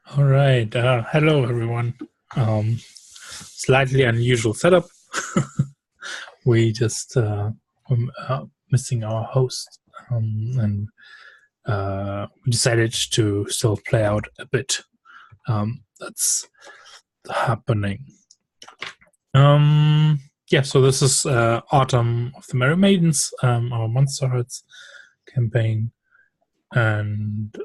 All right. Hello, everyone. Slightly unusual setup. We just missing our host, and we decided to still play out a bit. That's happening. Yeah. So this is Autumn of the Merry Maidens, our Monster Hearts campaign, and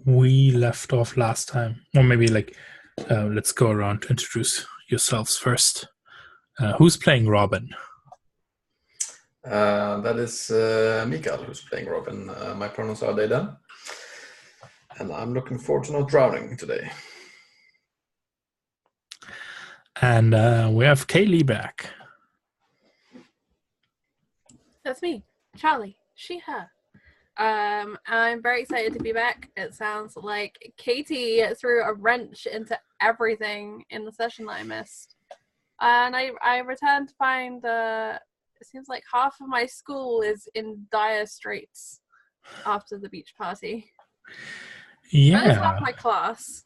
we left off last time, or maybe let's go around to introduce yourselves first. Who's playing Robin? That is Mikael who's playing Robin. My pronouns are they then. And I'm looking forward to not drowning today. And we have Kaylee back. That's me, Charlie, she, her. I'm very excited to be back. It sounds like Katie threw a wrench into everything in the session that I missed. And I returned to find it seems like half of my school is in dire straits after the beach party. Yeah, that is half my class.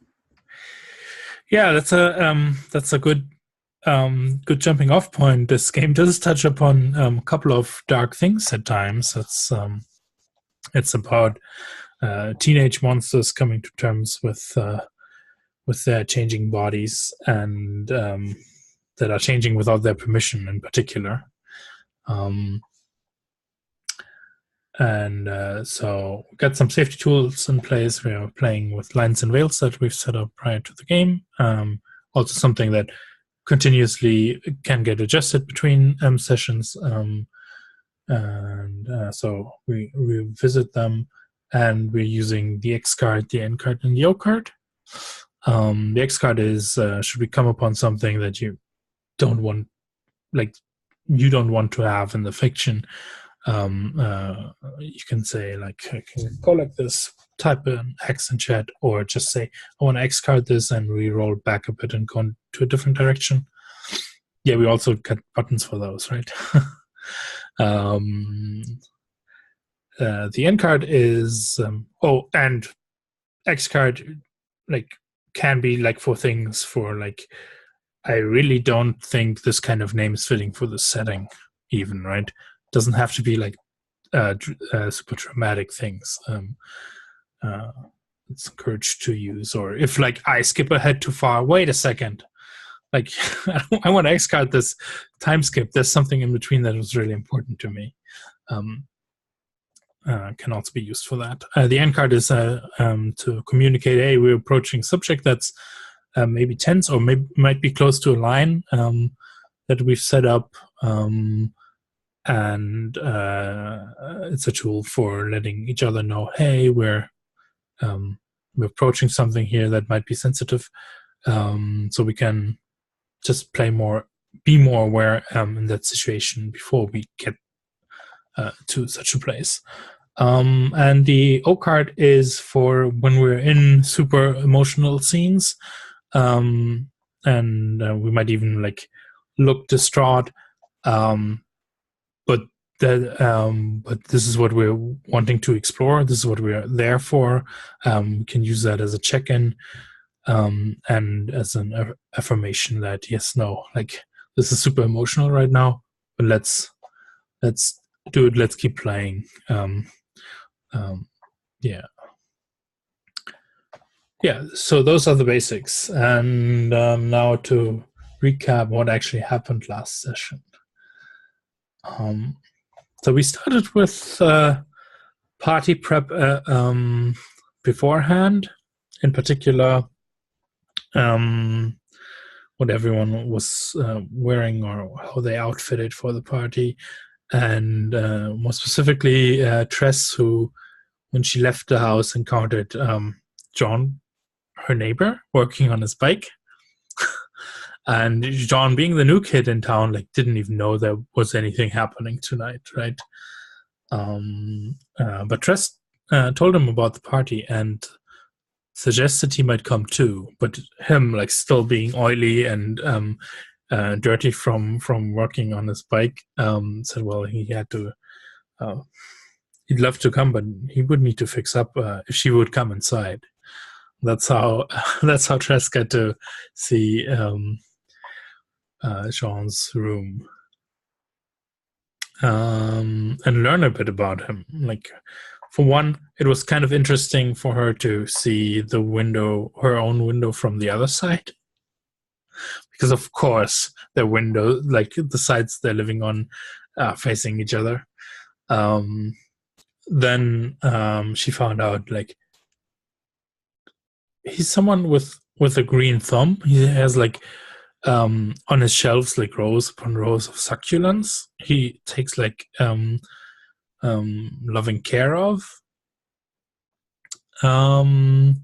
Yeah, that's a good jumping off point. This game does touch upon a couple of dark things at times. It's about teenage monsters coming to terms with their changing bodies and that are changing without their permission in particular. So we got some safety tools in place. We are playing with lines and veils that we've set up prior to the game. Also something that continuously can get adjusted between sessions. So we revisit them, and we're using the X card, the N card, and the O card. The X card is should we come upon something that you don't want to have in the fiction. You can say I can go like this, type an X in chat, or just say I want to X card this, and we roll back a bit and go to a different direction. Yeah, we also got buttons for those, right? The N card is and X card can be for things for I really don't think this kind of name is fitting for the setting, even, right? Doesn't have to be super dramatic things. It's encouraged to use, or if I skip ahead too far, wait a second, I want to X card this time skip. There's something in between that was really important to me. Can also be used for that. The N card is to communicate, hey, we're approaching subject that's maybe tense, or might be close to a line that we've set up. And it's a tool for letting each other know, hey, we're approaching something here that might be sensitive, so we can just be more aware in that situation before we get to such a place. And the O card is for when we're in super emotional scenes, and we might even look distraught. But this is what we're wanting to explore. This is what we're there for. We can use that as a check-in, and as an affirmation that yes, no, this is super emotional right now, but let's do it. Let's keep playing. Yeah. So those are the basics, and now to recap what actually happened last session. So we started with party prep beforehand, in particular what everyone was wearing or how they outfitted for the party, and more specifically Tress, who, when she left the house, encountered John, her neighbor, working on his bike. And John, being the new kid in town, didn't even know there was anything happening tonight, right? But Tress told him about the party and suggested he might come too. But him, still being oily and dirty from working on his bike, said, well, he had to he'd love to come, but he would need to fix up if she would come inside. That's how Tress got to see Jean's room and learn a bit about him. Like, for one, it was kind of interesting for her to see her own window from the other side, because of course their window, like the sides they're living on, facing each other. Then she found out, like, he's someone with a green thumb. He has, like, on his shelves, like, rows upon rows of succulents he takes, like, loving care of. Oh,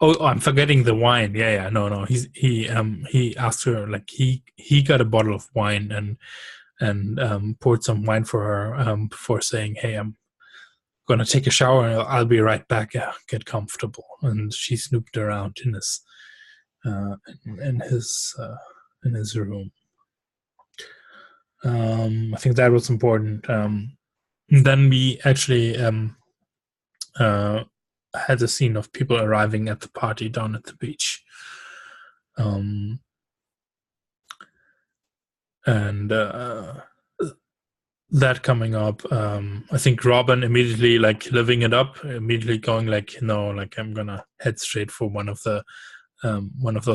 I'm forgetting the wine. No. He asked her, like, he got a bottle of wine and poured some wine for her before saying, "Hey, I'm gonna take a shower and I'll be right back. Get comfortable." And she snooped around in his room. I think that was important. Then we actually had a scene of people arriving at the party down at the beach. And that coming up, I think Robin immediately, like, living it up, immediately going, like, no, like, I'm gonna head straight for one of those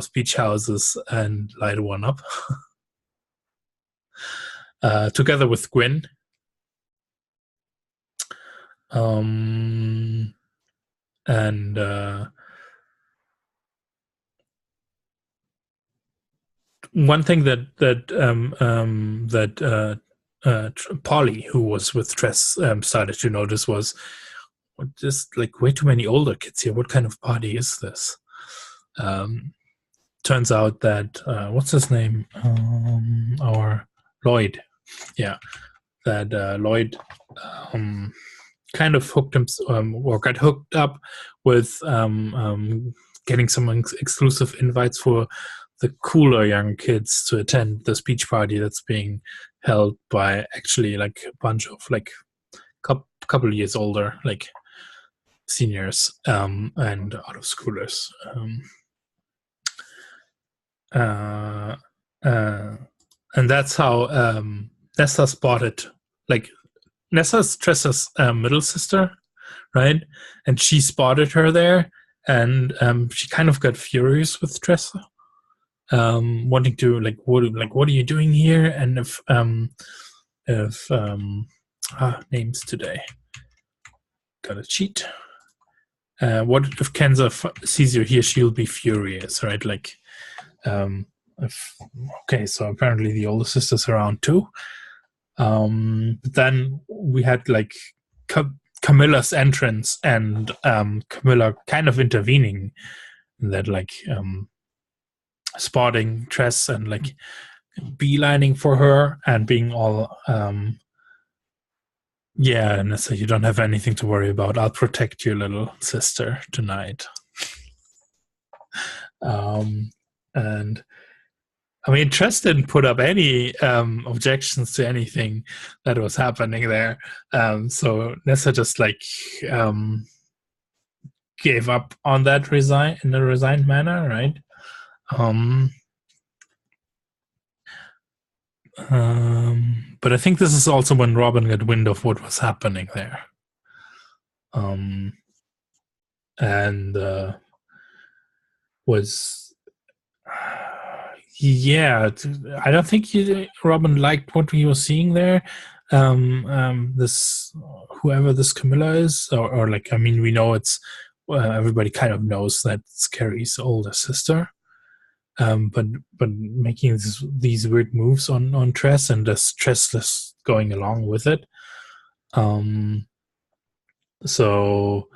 beach houses and light one up. Together with Gwyn. And one thing that Polly, who was with Tress, started to notice was just, like, way too many older kids here. What kind of party is this? Turns out that what's his name? Our Lloyd. Yeah, that Lloyd kind of hooked him or got hooked up with getting some exclusive invites for the cooler young kids to attend this beach party that's being held by actually, like, a bunch of, like, couple of years older, like, seniors and out of schoolers. And that's how Nessa spotted, like, Nessa's Tressa's middle sister, right? And she spotted her there, and she kind of got furious with Tressa, wanting to, like, what are you doing here? And if names today, gotta cheat. What if Kenza sees you here? She'll be furious, right? Like, okay, so apparently the older sister's around too. But then we had, like, Camilla's entrance and Camilla kind of intervening in that, like, spotting Tress and, like, beelining for her and being all yeah, Nessa, you don't have anything to worry about. I'll protect your little sister tonight. And I mean, Tress didn't put up any objections to anything that was happening there. So Nessa just, like, gave up on that in a resigned manner, right? But I think this is also when Robin got wind of what was happening there. And was, yeah, I don't think Robin liked what he was seeing there. This, whoever this Camilla is, or like, I mean, we know it's, everybody kind of knows that it's Carrie's older sister. But making these weird moves on Tress, and just Tress going along with it. So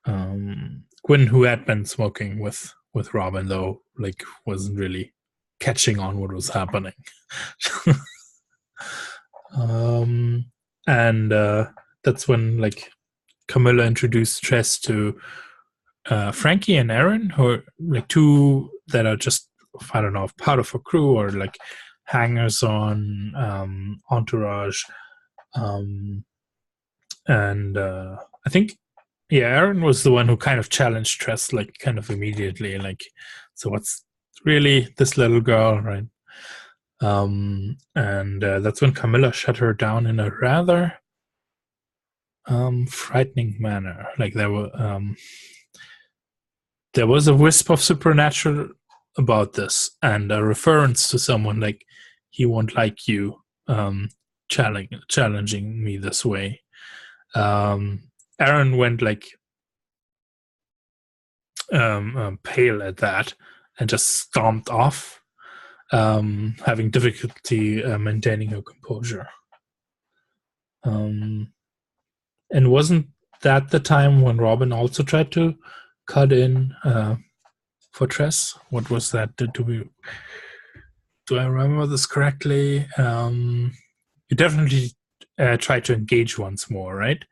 Gwyn, who had been smoking with Robin, though, like, wasn't really catching on what was happening. And that's when, like, Camilla introduced Tress to Frankie and Aaron, who are, like, two that are just, I don't know, part of a crew or, like, hangers on, entourage, And I think, yeah, Aaron was the one who kind of challenged Tress, like, kind of immediately, like, so what's really this little girl, right? And that's when Camilla shut her down in a rather frightening manner. Like, there was a wisp of supernatural about this, and a reference to someone like, he won't like you challenging me this way. Aaron went like pale at that and just stomped off, having difficulty maintaining her composure. And wasn't that the time when Robin also tried to cut in for Tress? What was that? Do I remember this correctly? You definitely tried to engage once more, right?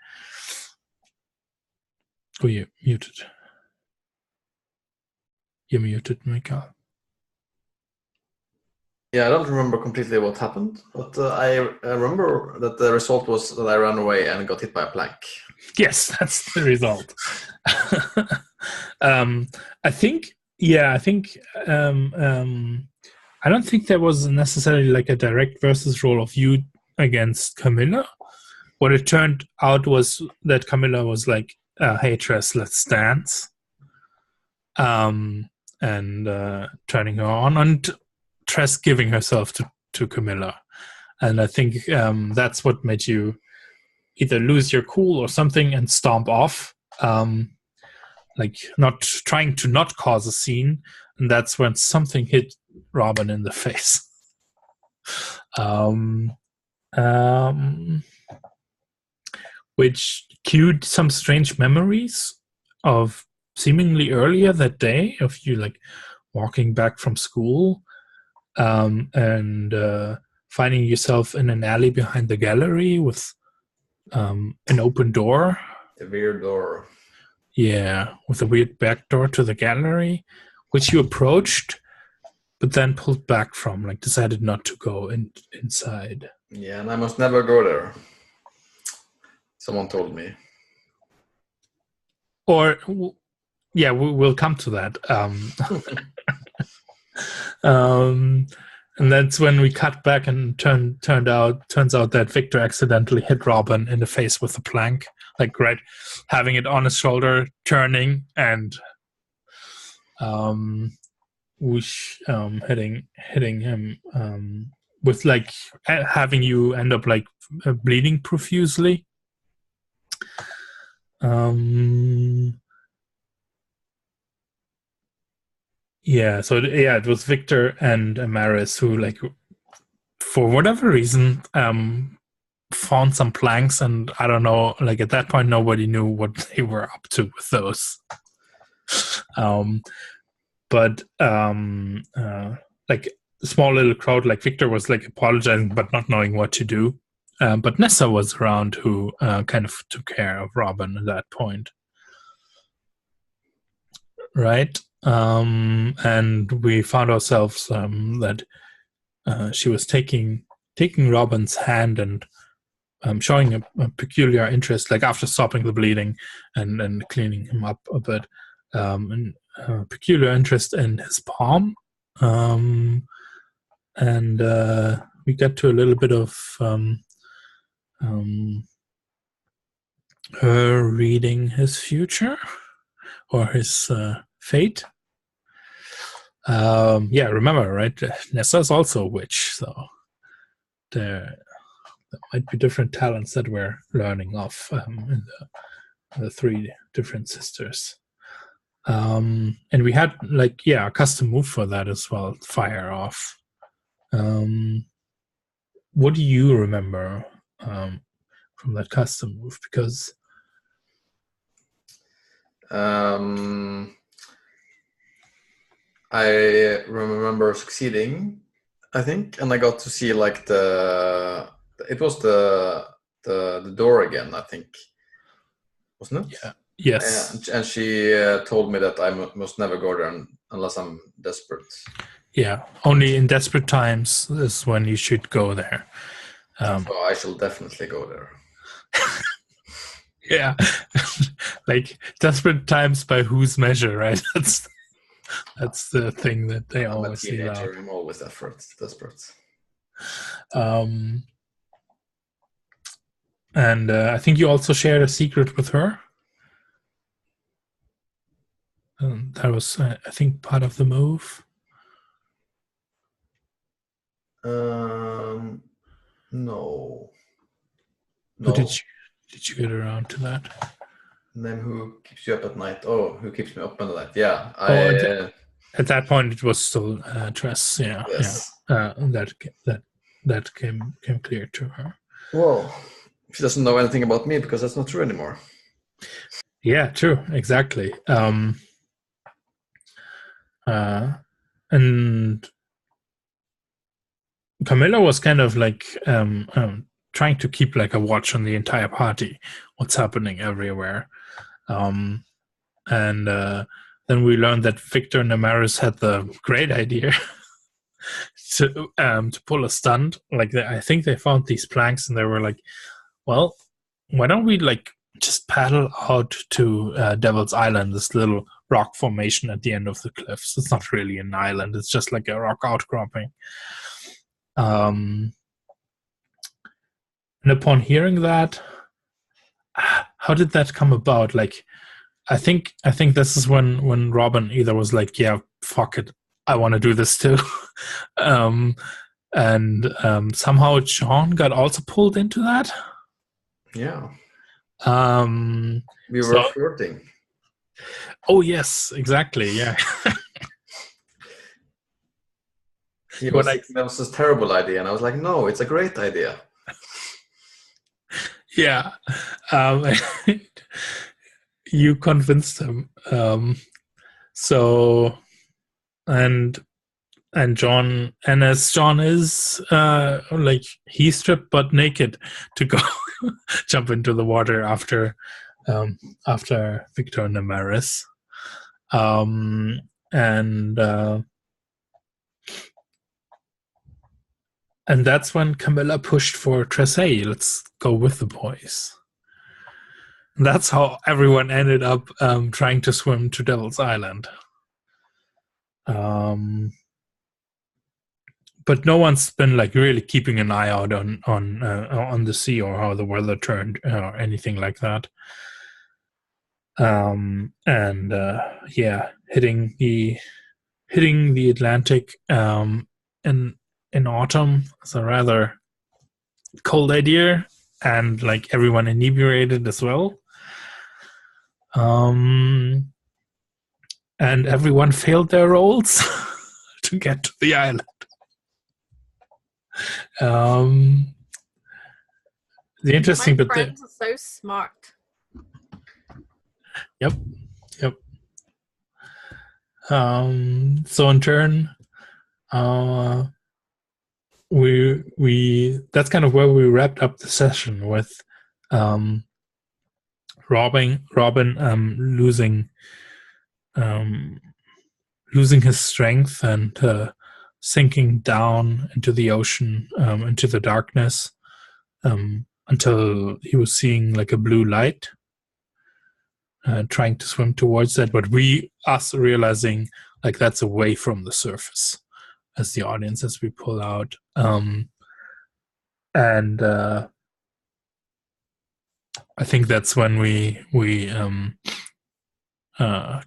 Oh, you muted. You're muted, Mikael. Yeah, I don't remember completely what happened, but I remember that the result was that I ran away and got hit by a plank. Yes, that's the result. I think I don't think there was necessarily like a direct versus role of you against Camilla. What it turned out was that Camilla was like, hey, Tress, let's dance. And turning her on, and Tress giving herself to Camilla. And I think that's what made you either lose your cool or something and stomp off, like not trying to not cause a scene. And that's when something hit Robin in the face. Which cued some strange memories of seemingly earlier that day of you like walking back from school and finding yourself in an alley behind the gallery with an open door. The weird door. Yeah, with a weird back door to the gallery, which you approached, but then pulled back from, like decided not to go inside. Yeah, and I must never go there. Someone told me. Or, yeah, we'll come to that. And that's when we cut back and turns out that Victor accidentally hit Robin in the face with a plank, like right, having it on his shoulder, turning and whoosh, hitting him with like having you end up like bleeding profusely. Yeah, so it was Victor and Amaris who, like, for whatever reason, found some planks, and I don't know, like at that point nobody knew what they were up to with those. But like a small little crowd, like Victor was like apologizing but not knowing what to do. But Nessa was around who kind of took care of Robin at that point. Right? And we found ourselves that she was taking Robin's hand and showing a peculiar interest, like after stopping the bleeding and cleaning him up a bit, and peculiar interest in his palm. And we get to a little bit of her reading his future or his fate. Remember, right? Nessa's also a witch, so there might be different talents that we're learning of in the three different sisters. And we had like a custom move for that as well, fire off. What do you remember from that custom move? Because I remember succeeding, I think, and I got to see like the door again, I think, wasn't it? Yeah. Yes. And she told me that I must never go there unless I'm desperate. Yeah, only in desperate times is when you should go there. So I shall definitely go there. Yeah, like desperate times by whose measure, right? That's the thing that they I'm a always leave out. teenager. I'm always desperate. And I think you also shared a secret with her. That was, I think, part of the move. No. Or did you get around to that? Name who keeps you up at night. Oh, who keeps me up at night? Yeah, at that point it was still Tress. Yeah, yes. yeah. That came clear to her. Well, she doesn't know anything about me because that's not true anymore. Yeah, true, exactly. And Camilla was kind of like trying to keep like a watch on the entire party, what's happening everywhere. And then we learned that Victor and Amaris had the great idea to pull a stunt. Like I think they found these planks and they were like, well, why don't we like just paddle out to Devil's Island, this little rock formation at the end of the cliffs. It's not really an island, it's just like a rock outcropping. And upon hearing that, how did that come about? Like, I think this is when Robin either was like, yeah, fuck it, I want to do this too. And somehow John got also pulled into that. Yeah. We So, were flirting. Oh yes, exactly. Yeah. He was like, that was a terrible idea, and I was like, no, it's a great idea. Yeah. You convinced him. So, and John, and as John is like he's stripped but naked to go jump into the water after Victor and Amaris. And that's when Camilla pushed for Tressay. Let's go with the boys. And that's how everyone ended up trying to swim to Devil's Island. But no one's been like really keeping an eye out on the sea or how the weather turned or anything like that. Hitting the Atlantic in autumn is a rather cold idea, and like everyone inebriated as well. And everyone failed their roles to get to the island. The interesting My bit friends are so smart. Yep. So in turn, we that's kind of where we wrapped up the session with Robin losing his strength and sinking down into the ocean, into the darkness, until he was seeing like a blue light, trying to swim towards that, but us realizing like that's away from the surface as the audience as we pull out. I think that's when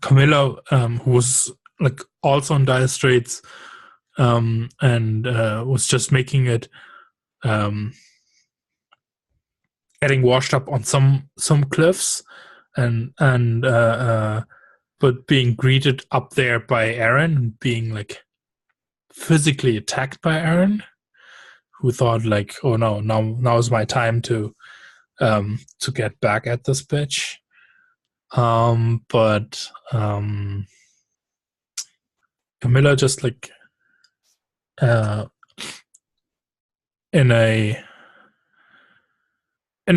Camilla, who was like also on dire straits, and was just making it, getting washed up on some cliffs, but being greeted up there by Aaron, being like physically attacked by Aaron, who thought like, oh no, now is my time to get back at this bitch. But Camilla just like in a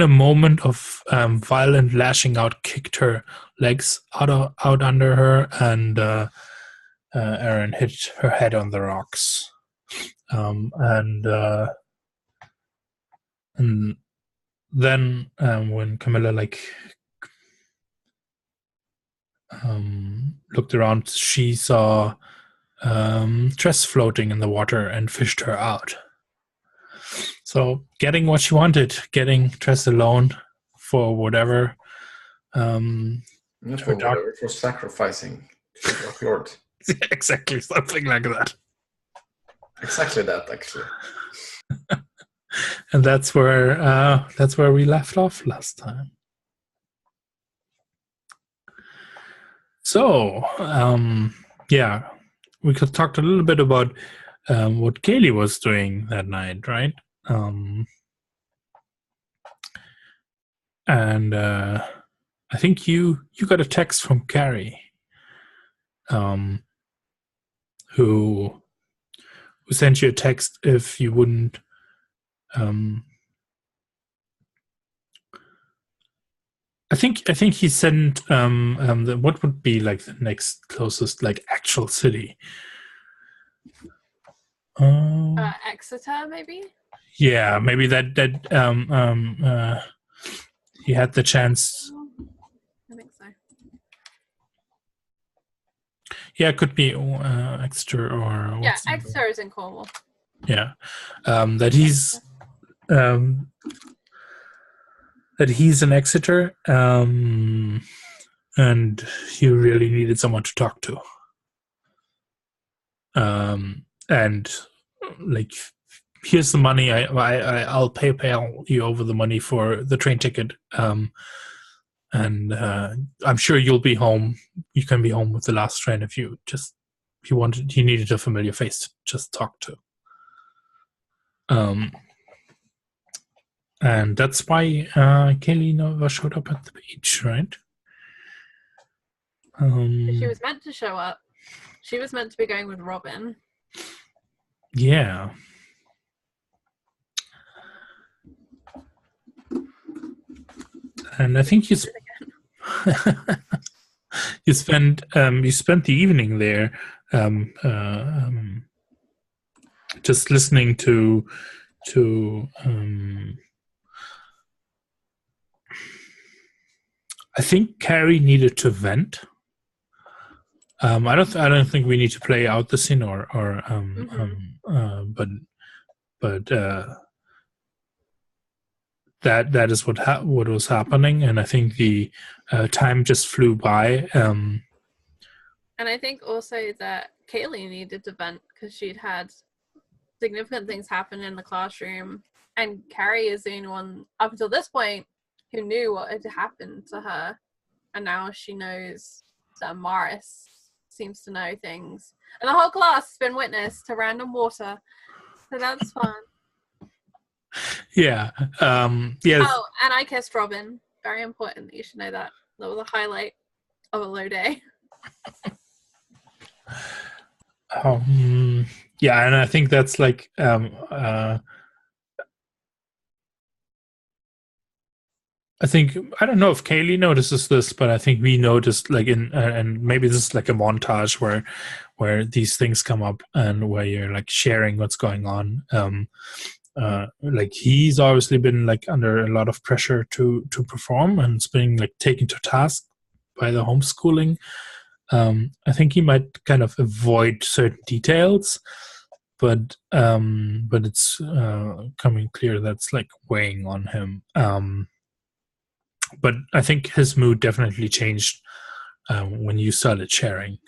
moment of violent lashing out, kicked her legs out under her, and Erin hit her head on the rocks. And then when Camilla looked around, she saw Tress floating in the water and fished her out. So getting what she wanted, getting Tress alone for whatever. Not for whatever, for sacrificing to the Dark Lord. Exactly, something like that. Exactly that, actually. And that's where we left off last time. So, we could talk a little bit about what Kaylee was doing that night, right? And I think you got a text from Carrie, who sent you a text if you wouldn't. I think he sent what would be like the next closest like actual city. Exeter, maybe. Yeah, maybe that he had the chance. I think so. Yeah, it could be Exeter or Yeah, Exeter is in Cornwall. Yeah, that he's in Exeter, and he really needed someone to talk to. And like, here's the money. I'll PayPal you over the money for the train ticket. And I'm sure you'll be home. You can be home with the last train if you just he needed a familiar face to just talk to. And that's why Kaylee never showed up at the beach, right? She was meant to show up. She was meant to be going with Robin. Yeah. And I think you spent the evening there, just listening to I think Carrie needed to vent. I don't think we need to play out the scene but that is what was happening, and I think the time just flew by. And I think also that Kaylee needed to vent because she'd had significant things happen in the classroom, and Carrie is the only one up until this point who knew what had happened to her, and now she knows that Morris seems to know things, and the whole class has been witness to random water, so that's fun. Yeah. Yes. Oh, and I kissed Robin. Very important that you should know that. That was a highlight of a low day. Yeah, and I think that's like I think, I don't know if Kaylee notices this, but I think we noticed, like, and maybe this is like a montage where these things come up and where you're like sharing what's going on. Like, he's obviously been like under a lot of pressure to perform, and it's being like taken to task by the homeschooling. I think he might kind of avoid certain details, but it's coming clear that's like weighing on him. But I think his mood definitely changed when you started sharing,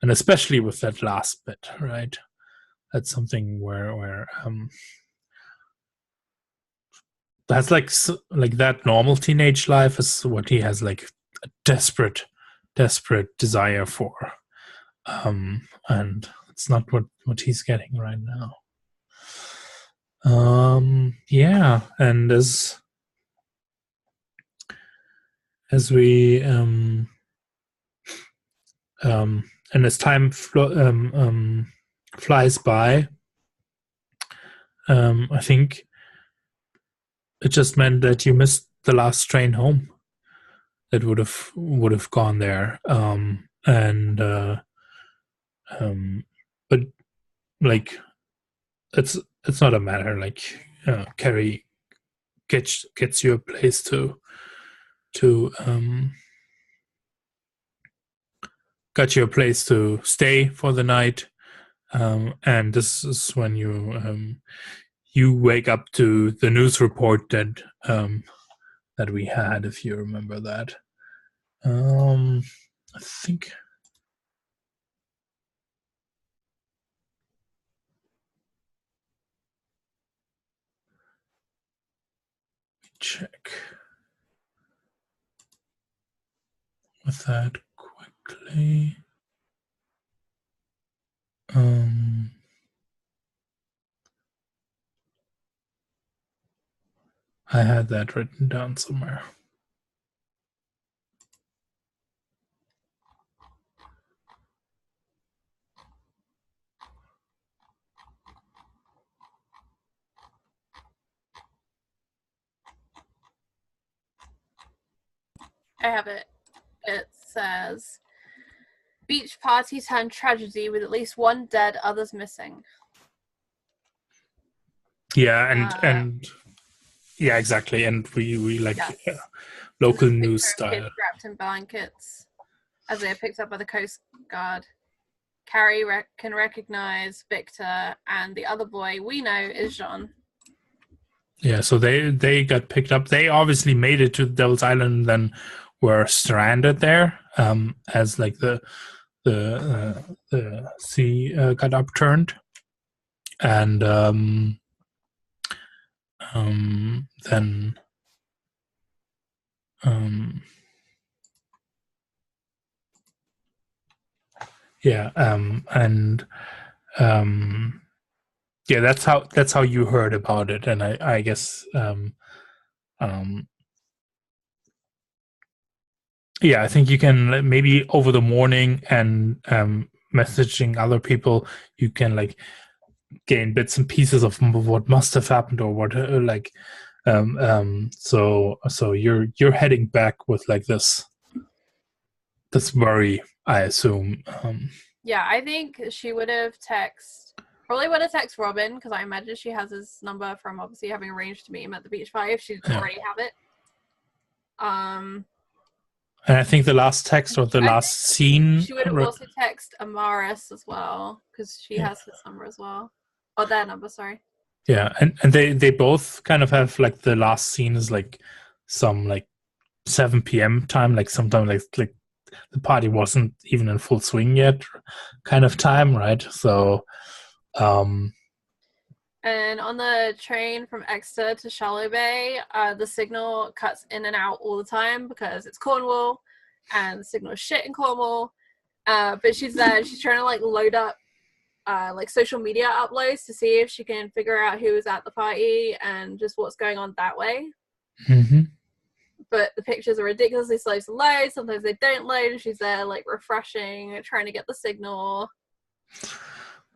and especially with that last bit, right? That's something where that's like that normal teenage life is what he has like a desperate desire for, and it's not what he's getting right now. Yeah, and as we and as time flies by, I think it just meant that you missed the last train home that would have gone there, but like it's not a matter. Like Carrie gets you a place to got you a place to stay for the night, and this is when you wake up to the news report that we had, if you remember that. I think. Check with that quickly. I had that written down somewhere. I have it. It says, beach party turned tragedy with at least one dead, others missing. Yeah, and yeah, exactly. And we like local news style. Kids wrapped in blankets as they are picked up by the Coast Guard. Carrie can recognize Victor, and the other boy we know is Jean. Yeah, so they got picked up. They obviously made it to Devil's Island and then were stranded there, as like the sea got upturned, and then yeah, that's how you heard about it, and I guess yeah, I think you can maybe over the morning and messaging other people, you can like gain bits and pieces of what must have happened or what so you're heading back with like this worry, I assume. Yeah, I think she would have probably would have texted Robin, because I imagine she has his number from obviously having arranged to meet him at the beach party if she already have it. And I think the last text or the last scene, she would have also texted Amaris as well, because she has his number as well. Oh, their number, sorry. Yeah, and they both kind of have like the last scene is like some like 7 p.m. time, like sometime like the party wasn't even in full swing yet kind of time, right? So and on the train from Exeter to Shallow Bay, the signal cuts in and out all the time because it's Cornwall and the signal is shit in Cornwall. But she's there, she's trying to like load up like social media uploads to see if she can figure out who was at the party and just what's going on that way. Mm-hmm. But the pictures are ridiculously slow to load. Sometimes they don't load, and she's there like refreshing, trying to get the signal.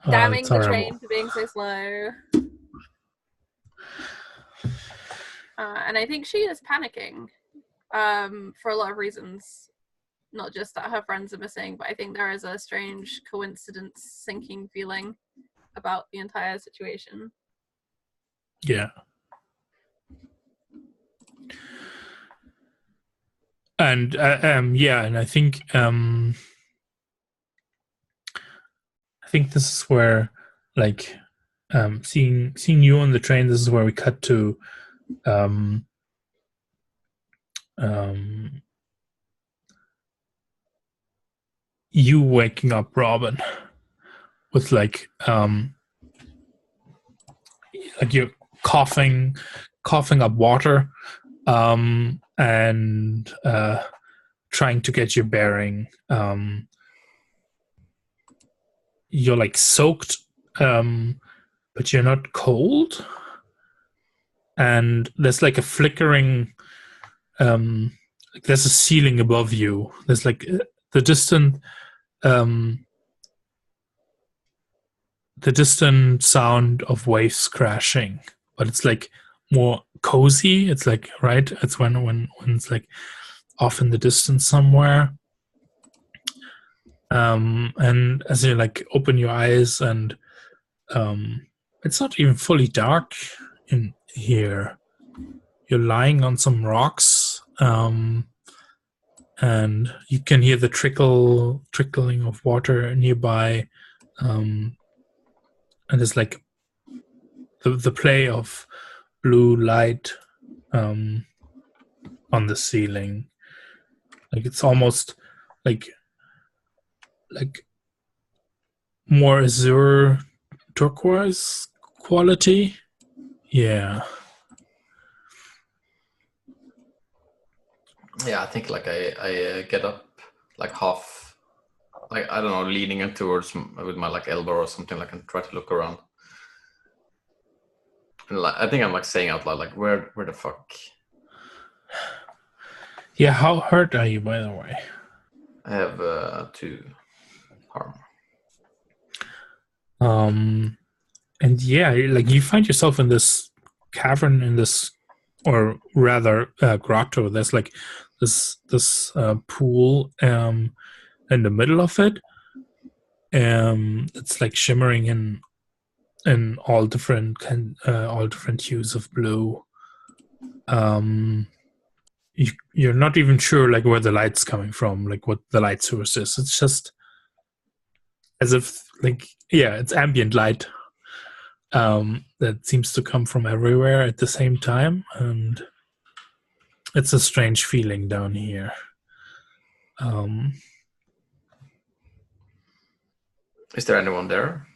Damning the train for being so slow. And I think she is panicking for a lot of reasons. Not just that her friends are missing, but I think there is a strange coincidence sinking feeling about the entire situation. Yeah. And and I think this is where like seeing you on the train, this is where we cut to you waking up Robin with like you're coughing up water and trying to get your bearing. You're like soaked, but you're not cold. And there's like a flickering, there's a ceiling above you. There's like the distant sound of waves crashing, but it's like more cozy. It's like, right, it's when it's like off in the distance somewhere. And as you like open your eyes, and it's not even fully dark in here, you're lying on some rocks, and you can hear the trickling of water nearby, and it's like the play of blue light on the ceiling. Like it's almost like more azure turquoise quality. Yeah. Yeah, I think like I get up like half, like I don't know, leaning it towards with my like elbow or something, like, and try to look around. And like I think I'm like saying out loud, like where the fuck? Yeah. How hurt are you, by the way? I have 2 harm. And yeah, like you find yourself in this cavern, in this, or rather, grotto. There's like this pool in the middle of it. It's like shimmering in all different hues of blue. You're not even sure like where the light's coming from, like what the light source is. It's just as if like, yeah, it's ambient light that seems to come from everywhere at the same time, and it's a strange feeling down here. Is there anyone there?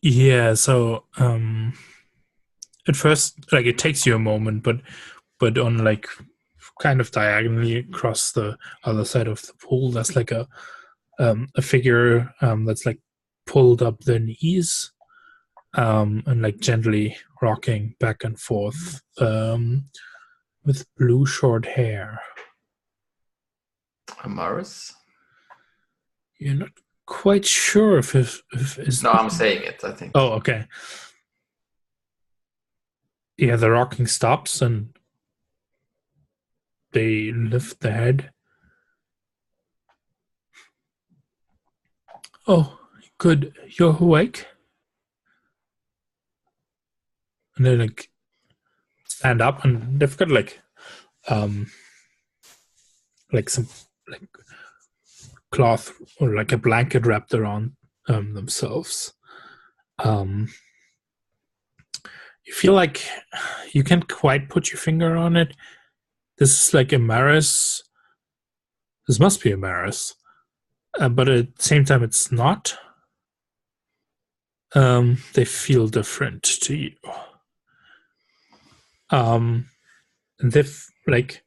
Yeah, so at first, like, it takes you a moment, but on like kind of diagonally across the other side of the pool, there's like a figure that's like pulled up their knees, and like gently rocking back and forth, with blue short hair. Amaris? You're not quite sure if is. No, I'm saying it, I think. Oh, okay. Yeah, the rocking stops and they lift the head. Oh, good. You're awake? And they like stand up, and they've got like some like cloth or like a blanket wrapped around themselves. You feel like you can't quite put your finger on it. This is like a Maris. This must be a Maris, but at the same time, it's not. They feel different to you. And they've like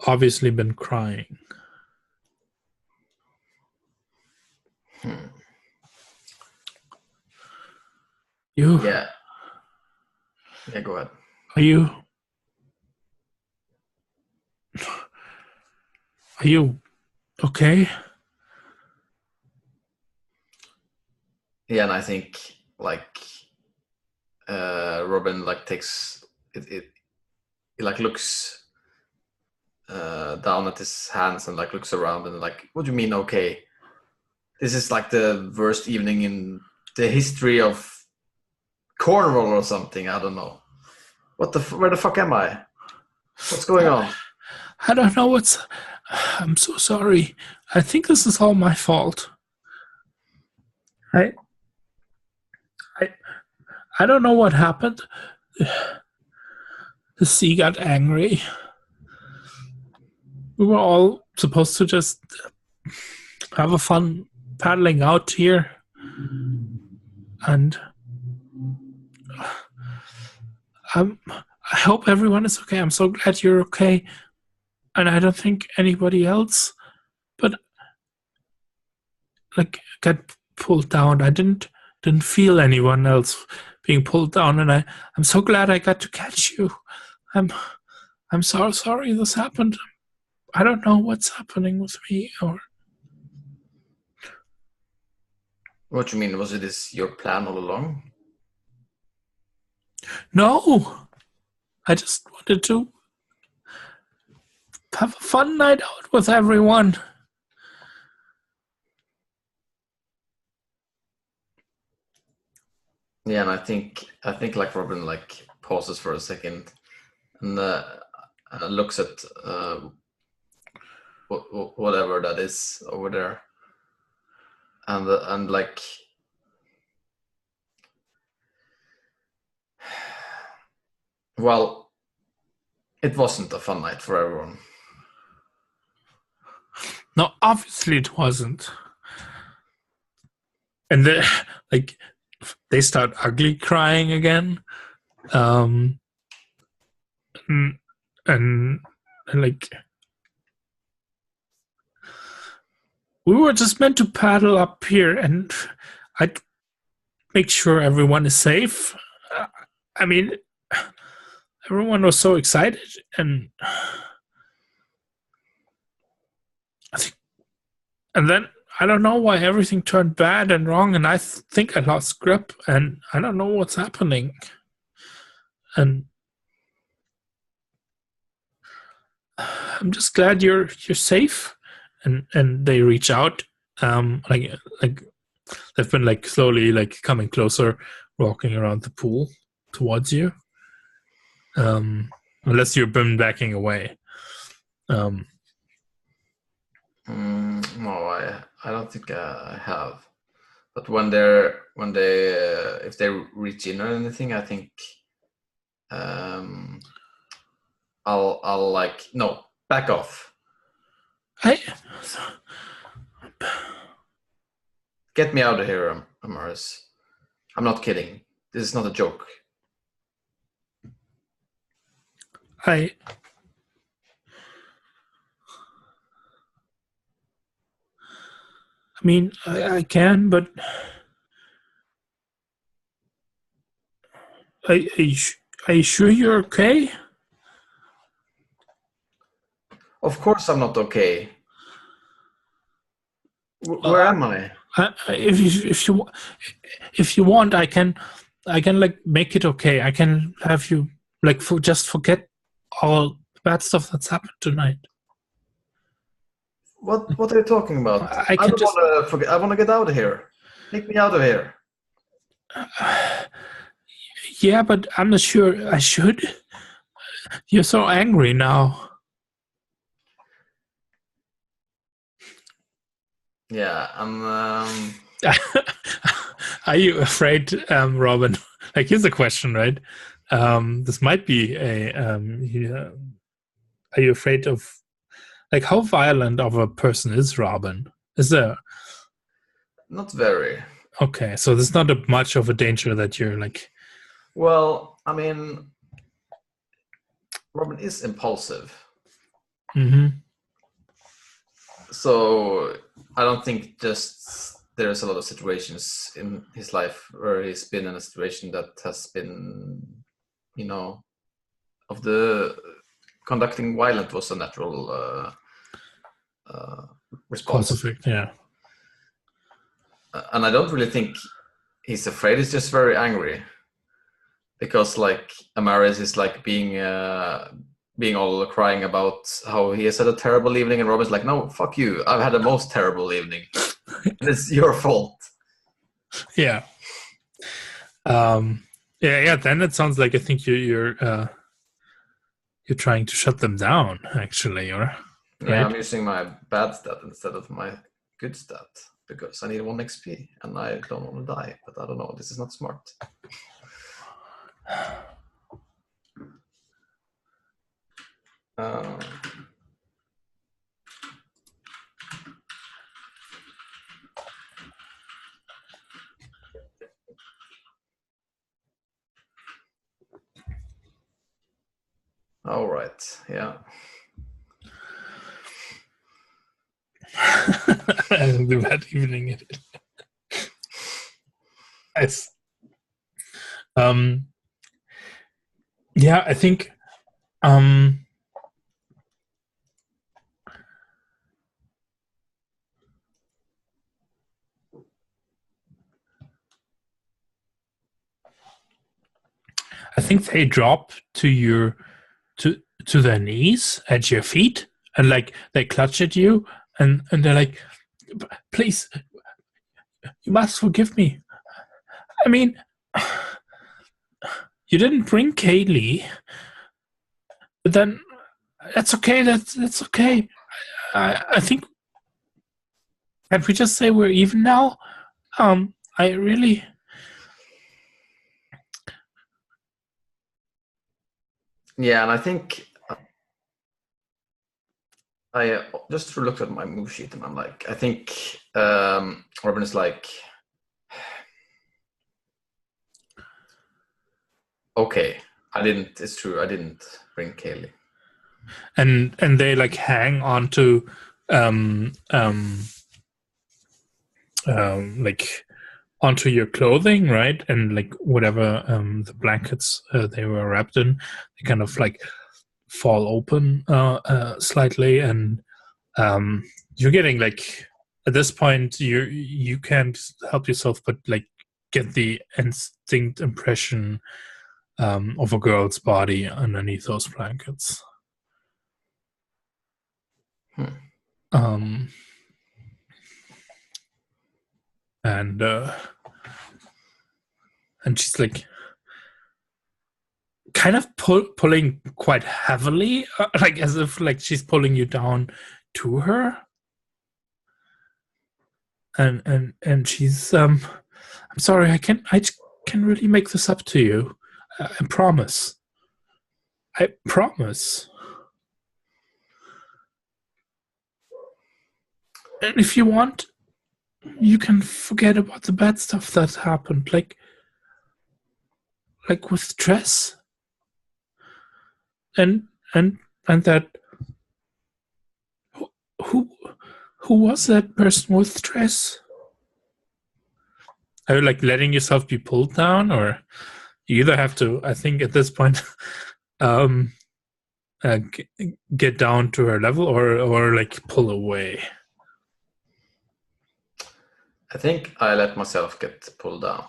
obviously been crying. You? Yeah. Yeah, go ahead. Are you okay? Yeah, and I think like Robin like takes it like looks down at his hands and like looks around and like, what do you mean okay? This is like the worst evening in the history of Cornwall or something. I don't know. Where the fuck am I? What's going on? I don't know I'm so sorry. I think this is all my fault. I don't know what happened. The sea got angry. We were all supposed to just have a fun paddling out here, and I hope everyone is okay. I'm so glad you're okay, and I don't think anybody else, but like got pulled down. I didn't feel anyone else being pulled down, and I'm so glad I got to catch you. I'm so sorry this happened. I don't know what's happening with me, or What you mean? Was it your plan all along? no. I just wanted to have a fun night out with everyone. Yeah, and I think like Robin like pauses for a second and looks at whatever that is over there, and like, well, it wasn't a fun night for everyone. No, obviously it wasn't. And then, like, they start ugly crying again. And, and like, we were just meant to paddle up here, and I'd make sure everyone is safe. I mean, everyone was so excited, and then I don't know why everything turned bad and wrong, and I think I lost grip, and I don't know what's happening. And I'm just glad you're safe. And they reach out, like they've been like slowly like coming closer, walking around the pool towards you. Unless you've been backing away. No, I don't think I have. But when they if they reach in or anything, I think I'll like, no, back off. Get me out of here, Amaris. I'm not kidding. This is not a joke. I mean, I can, but are you sure you're okay? Of course I'm not okay. Where am I? If you want, I can like make it okay. I can have you like just forget all the bad stuff that's happened tonight. What are you talking about? I don't want to forget. I want to get out of here. Take me out of here. Yeah, but I'm not sure I should. You're so angry now. Yeah, I'm. Are you afraid, Robin? Like, here's a question, right? This might be a. Are you afraid of, like, how violent of a person is Robin? Is there? Not very. Okay, so there's not much of a danger that you're like. Well, I mean, Robin is impulsive. Mm-hmm. So I don't think just there's a lot of situations in his life where he's been in a situation that has been, of the conducting violent was a natural response. Cause effect, yeah. And I don't really think he's afraid. He's just very angry because, like, Amaris is like being all crying about how he has had a terrible evening, and Robin's like, "No, fuck you! I've had the most terrible evening. It's your fault." Yeah. Yeah. Then it sounds like I think you're trying to shut them down, actually, or yeah, right? I'm using my bad stat instead of my good stat because I need 1 XP and I don't want to die. But I don't know. This is not smart. All right. Yeah. The bad evening. Nice. Yeah, I think. I think they drop to their knees at your feet, and like they clutch at you, and they're like, "Please, you must forgive me. I mean, You didn't bring Kaylee, but then that's okay. That's okay. I think. Can't we just say we're even now? I really. Yeah, and I think I just looked at my move sheet and I'm like, I think Robin is like, okay, it's true, I didn't bring Kaylee. And they like hang on to like onto your clothing, right? And like whatever the blankets they were wrapped in, they kind of like fall open slightly, and you're getting like at this point you can't help yourself but like get the instinct impression of a girl's body underneath those blankets. Um, and she's like kind of pulling quite heavily, like as if like she's pulling you down to her. And she's I'm sorry, I can really make this up to you. I promise. I promise. And if you want, you can forget about the bad stuff that happened, like with Tress. And that who was that person with Tress? Are you like letting yourself be pulled down, or you either have to, I think at this point, get down to her level or like pull away? I think I let myself get pulled down.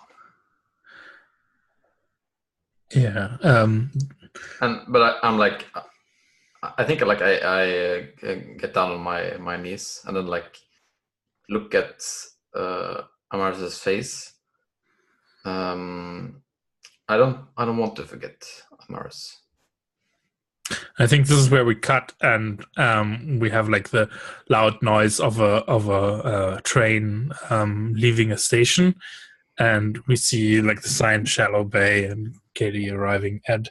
Yeah. But I'm like, I think like I get down on my knees and then like look at Amaris's face. I don't want to forget Amaris. I think this is where we cut, and we have like the loud noise of a train leaving a station, and we see like the sign "Shallow Bay" and Katie arriving at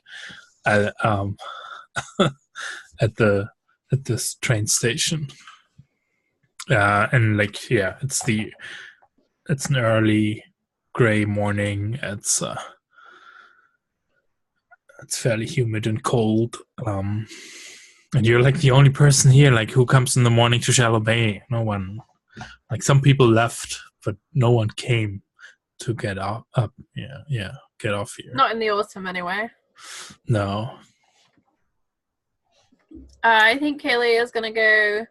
this train station. And like it's an early gray morning. It's fairly humid and cold. And you're like the only person here, like who comes in the morning to Shallow Bay. No one, like some people left, but no one came to get up. Get off here. Not in the autumn, anyway. No. I think Kaylee is gonna go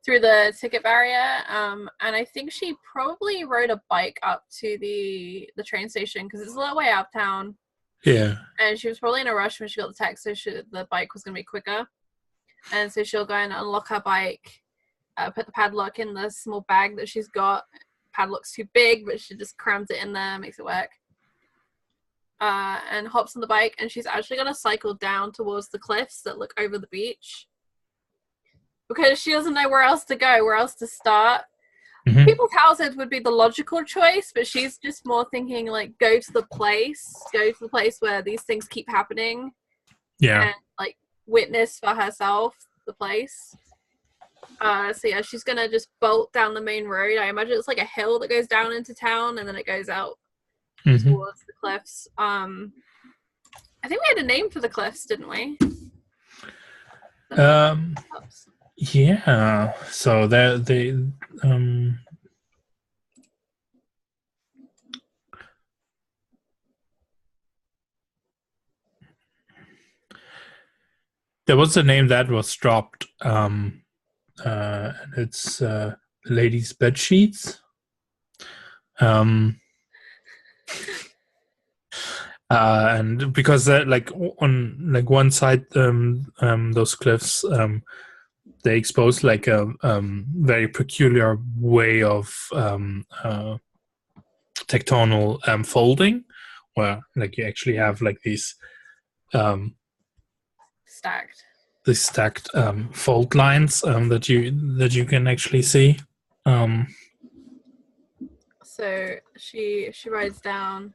through the ticket barrier, and I think she probably rode a bike up to the train station because it's a little way out of town. Yeah. And she was probably in a rush when she got the text, so the bike was going to be quicker. And so she'll go and unlock her bike, put the padlock in the small bag that she's got. Padlock's too big, but she just crams it in there, makes it work. And hops on the bike, and she's actually going to cycle down towards the cliffs that look over the beach. Because she doesn't know where else to go, where else to start. Mm-hmm. People's houses would be the logical choice, but she's just more thinking like go to the place where these things keep happening. Yeah. And like witness for herself the place. So yeah, she's gonna just bolt down the main road. I imagine it's like a hill that goes down into town and then it goes out towards the cliffs. I think we had a name for the cliffs, didn't we? Yeah, so there was a name that was dropped, and it's the ladies' bed sheets. And because like on like one side, those cliffs, they expose like a very peculiar way of tectonal folding, where like you actually have like these Stacked. stacked fold lines that you can actually see. So she rides down,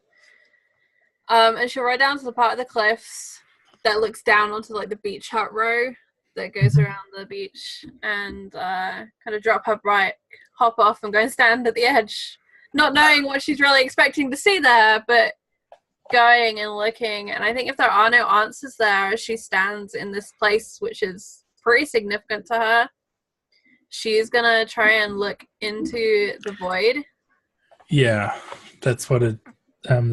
and she'll ride down to the part of the cliffs that looks down onto like the beach hut row that goes Mhm. around the beach, and kind of drop her bike, hop off, and go and stand at the edge, not knowing what she's really expecting to see there, but going and looking. And I think if there are no answers there, she stands in this place which is pretty significant to her. She's gonna try and look into the void. Yeah, that's what it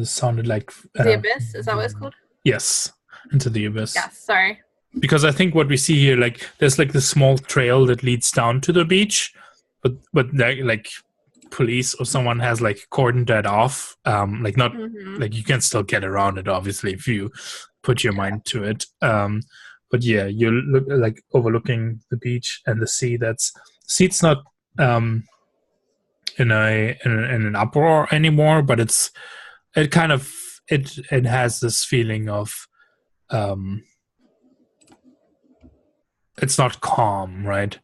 sounded like. The abyss, is that what it's called? Yes, into the abyss. Yes, sorry. Because I think what we see here, like, there's like this small trail that leads down to the beach, but like police or someone has like cordoned that off. Like not like you can still get around it, obviously, if you put your mind to it. But yeah, you look like overlooking the beach and the sea. It's not in an uproar anymore, but it has this feeling of it's not calm, right?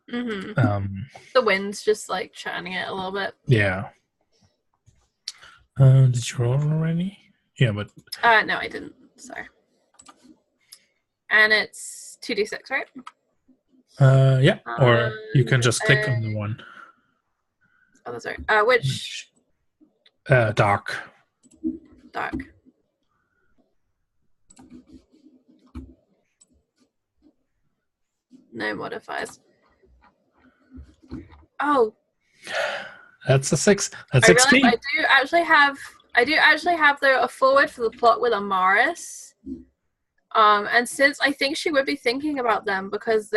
The wind's just like churning it a little bit. Yeah. Did you roll already? Yeah, but no, I didn't. Sorry. And it's 2d6, right? yeah. Or you can just click on the one. Oh, that's right. Which? Dark. Dark. No modifiers. Oh. That's a 6. That's I 16. realize I do actually have a forward for the plot with Amaris. And since I think she would be thinking about them because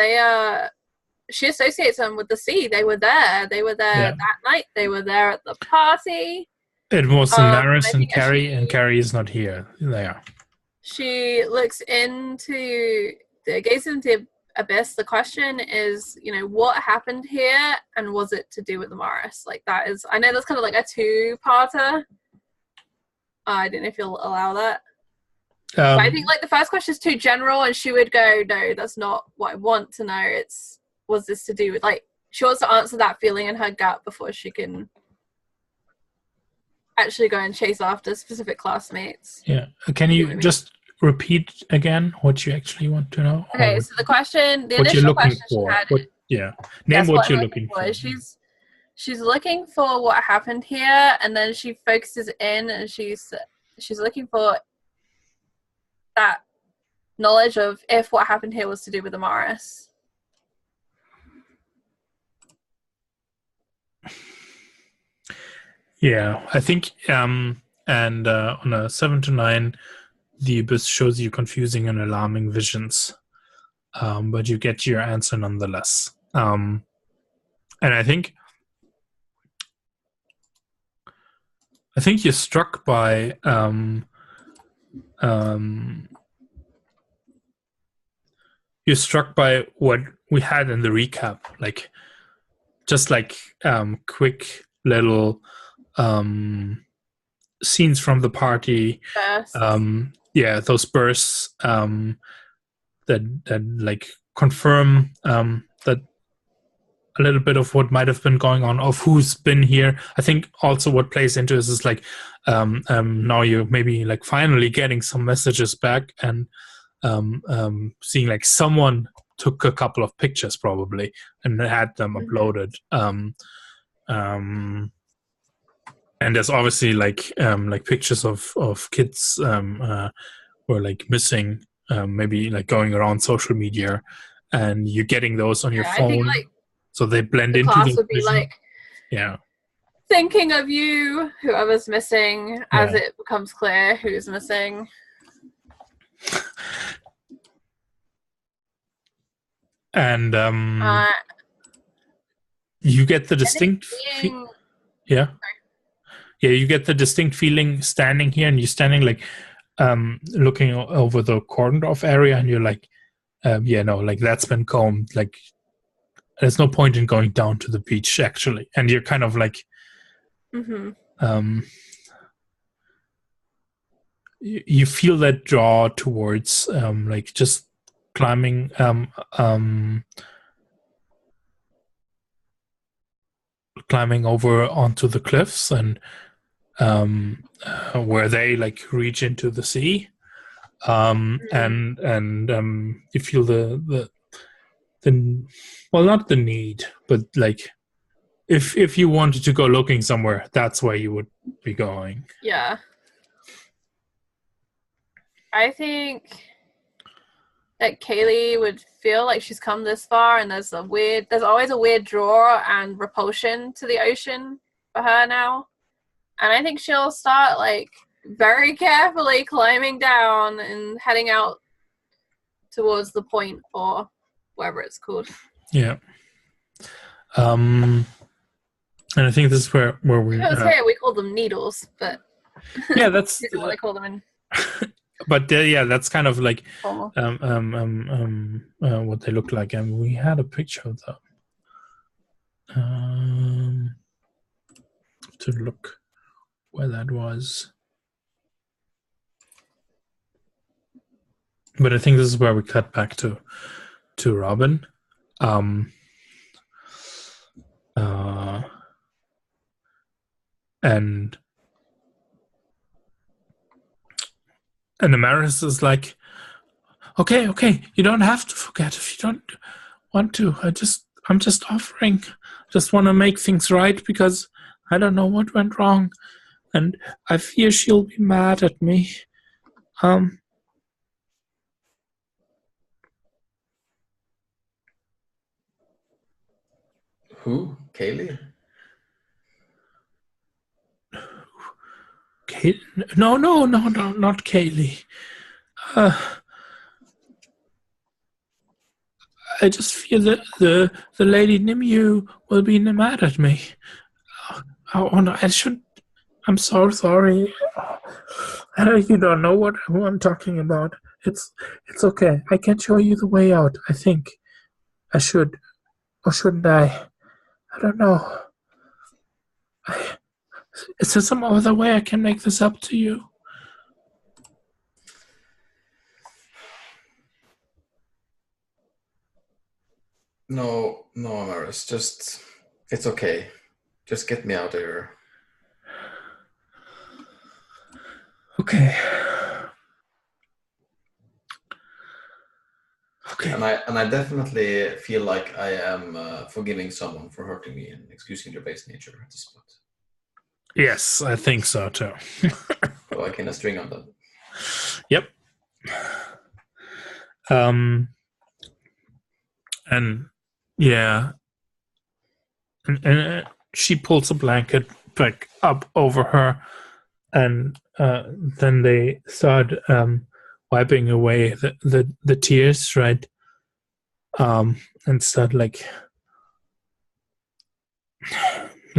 she associates them with the sea. They were there. That night. They were there at the party. It was Amaris and Carrie, and Carrie is not here. There. She looks gazes into the abyss. The question is, what happened here, and was it to do with the Morris? Like that is, I know that's kind of like a two-parter. I don't know if you'll allow that. But I think like the first question is too general, and she would go, "No, that's not what I want to know. Was this to do with like?" She wants to answer that feeling in her gut before she can actually go and chase after specific classmates. Yeah. Can you just repeat again what you actually want to know? Okay, so the looking initial question for. she had. Name what you're looking for. She's looking for what happened here, and then she focuses in, and she's looking for that knowledge of if what happened here was to do with the Morris. Yeah, I think, and on a 7 to 9, the abyss shows you confusing and alarming visions, but you get your answer nonetheless. And I think you're struck by what we had in the recap, like just like quick little scenes from the party. Those bursts that like confirm that a little bit of what might have been going on, of who's been here. I think also what plays into this is like now you're maybe like finally getting some messages back, and seeing like someone took a couple of pictures probably and had them uploaded. And there's obviously like pictures of kids who are like missing, maybe like going around social media, and you're getting those on your phone. I think, like, so they blend into the class would be like, yeah, thinking of you, whoever's missing, as it becomes clear who's missing. And you get the distinct you get the distinct feeling standing here, and you're standing like looking over the cordoned off area, and you're like like that's been combed, like there's no point in going down to the beach actually, and you're kind of like you feel that draw towards like just climbing climbing over onto the cliffs and where they like reach into the sea, and you feel the well, not the need, but like if you wanted to go looking somewhere, that's where you would be going. Yeah. I think that Kaylee would feel like she's come this far, and there's always a weird draw and repulsion to the ocean for her now. And I think she'll start like very carefully climbing down and heading out towards the point, or whatever it's called. Yeah. And I think this is where we. If it was here, we call them needles, but Yeah, that's this is what I call them in. But yeah, that's kind of like Formal. what they look like, and we had a picture of them. To look where that was, but I think this is where we cut back to Robin. And Amaris is like, okay, you don't have to forget if you don't want to. I'm just offering. Just want to make things right because I don't know what went wrong, and I fear she'll be mad at me. Who? Kaylee? No, not Kaylee. I just fear that the Lady Nimue will be mad at me. Oh no, I should. I'm so sorry. You don't know who I'm talking about. It's okay. I can show you the way out. I think I should, or shouldn't I? I don't know. Is there some other way I can make this up to you? No, Amaris. Just, it's okay. Just get me out of here. Okay. And I definitely feel like I am forgiving someone for hurting me and excusing their base nature at this point. Yes, I think so too. So I can string on them. Yep. And yeah, and she pulls a blanket back up over her, and then they start wiping away the tears, right? And start like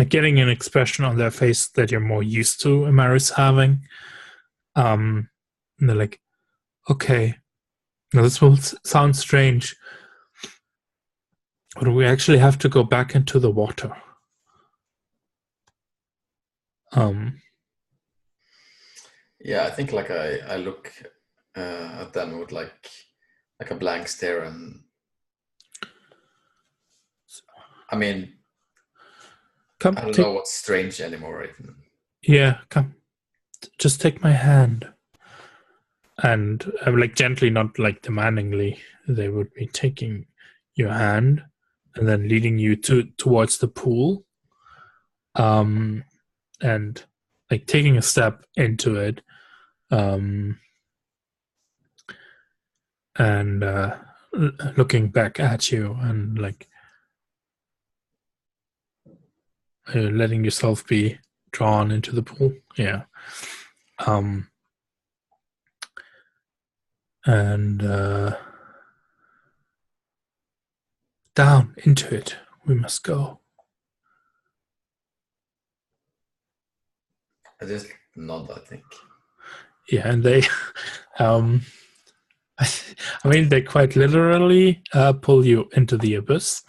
getting an expression on their face that you're more used to Amaris having. And they're like, okay, now this will sound strange, but we actually have to go back into the water. Yeah, I think like I look at them with like a blank stare, and I mean, Come, I don't know what's strange anymore. Even. Yeah, come, just take my hand. And like gently, not like demandingly, they would be taking your hand and then leading you towards the pool, and like taking a step into it, and looking back at you and like letting yourself be drawn into the pool. Yeah. And down into it we must go. I just nod, I think. Yeah, and they, I mean, they quite literally pull you into the abyss.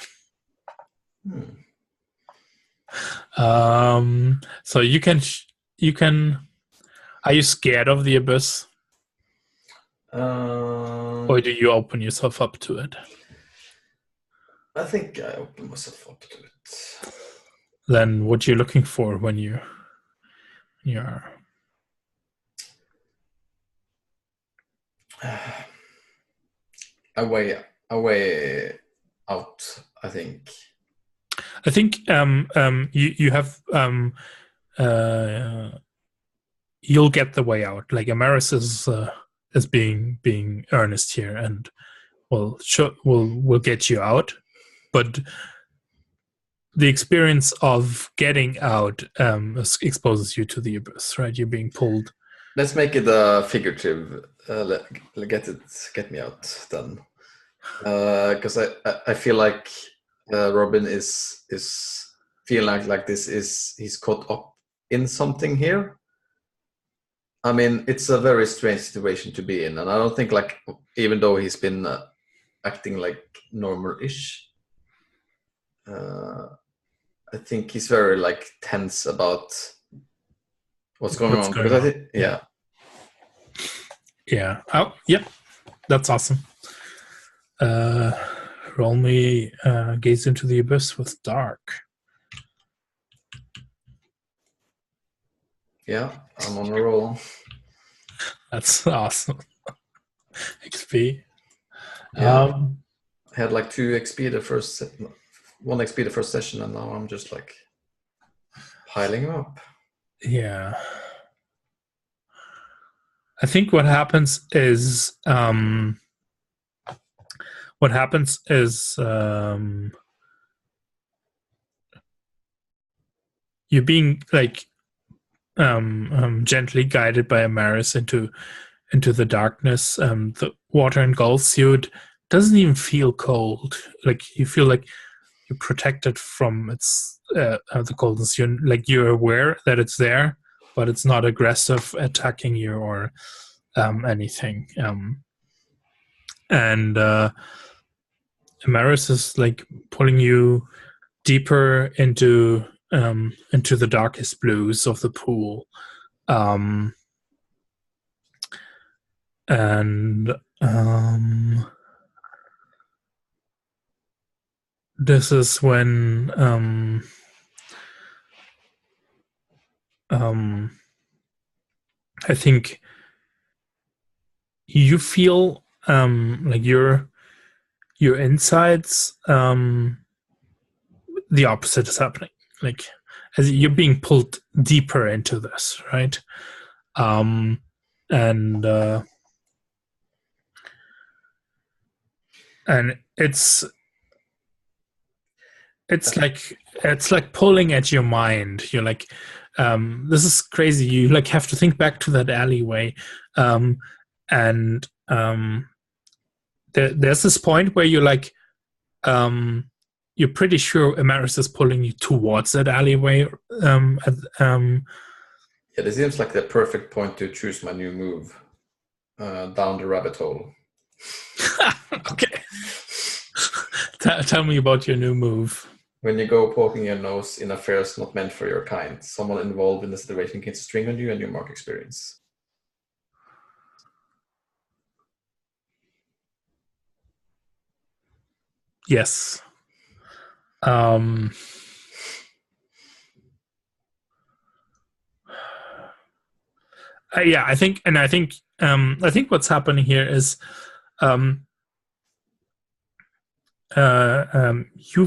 So you can Are you scared of the abyss, Um, or do you open yourself up to it? I think I open myself up to it. Then what you're looking for when you're A way out, I think. I think you have uh, you'll get the way out. Like Amaris is being earnest here, and will get you out. But the experience of getting out exposes you to the abyss, right? You're being pulled. Let's make it figurative. Get me out then, because I feel like Robin is feeling like he's caught up in something here. I mean, it's a very strange situation to be in, and I don't think, like, even though he's been acting like normal-ish, I think he's very like tense about what's going on. Because I think, yeah. Oh, yeah. That's awesome. Roll me gaze into the abyss with dark. Yeah, I'm on a roll. That's awesome. XP. Yeah. I had like 1 XP the first session, and now I'm just like piling them up. Yeah. I think what happens is you're being like gently guided by Amaris into the darkness. The water engulfs you. It doesn't even feel cold. Like you feel like you're protected from the coldness. You're aware that it's there, but it's not aggressive, attacking you or anything. And Amaris is like pulling you deeper into the darkest blues of the pool. And this is when I think you feel like your insides, the opposite is happening. Like as you're being pulled deeper into this, right? And it's like pulling at your mind. You're like, this is crazy. You like have to think back to that alleyway, and there's this point where you're like, you're pretty sure Amaris is pulling you towards that alleyway. Yeah, this seems like the perfect point to choose my new move, down the rabbit hole. Okay. Tell me about your new move. When you go poking your nose in affairs not meant for your kind, someone involved in the situation gets a string on you and you mark experience. Yes. Yeah, I think what's happening here is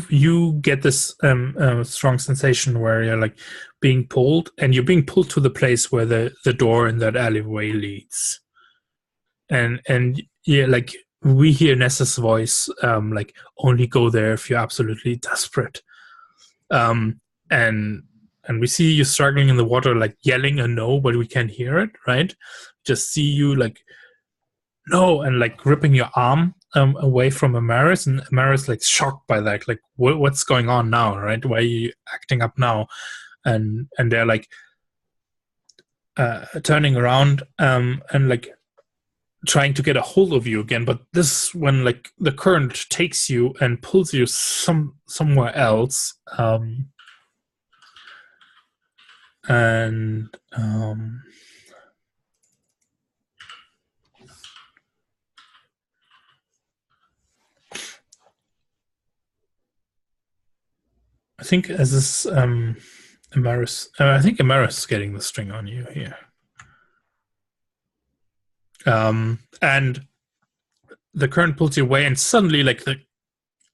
you get this strong sensation where you're like being pulled, and you're being pulled to the place where the door in that alleyway leads, and yeah, like we hear Nessa's voice, like only go there if you're absolutely desperate, and we see you struggling in the water, like yelling a no, but we can't hear it, right? Just see you like no, and like gripping your arm away from Amaris, and Amaris like shocked by that, like what's going on now, right? Why are you acting up now? And they're like turning around and like trying to get a hold of you again, but this is when like the current takes you and pulls you somewhere else, and I think as this Amaris, I think Amaris is getting the string on you here. And the current pulls you away, and suddenly, like the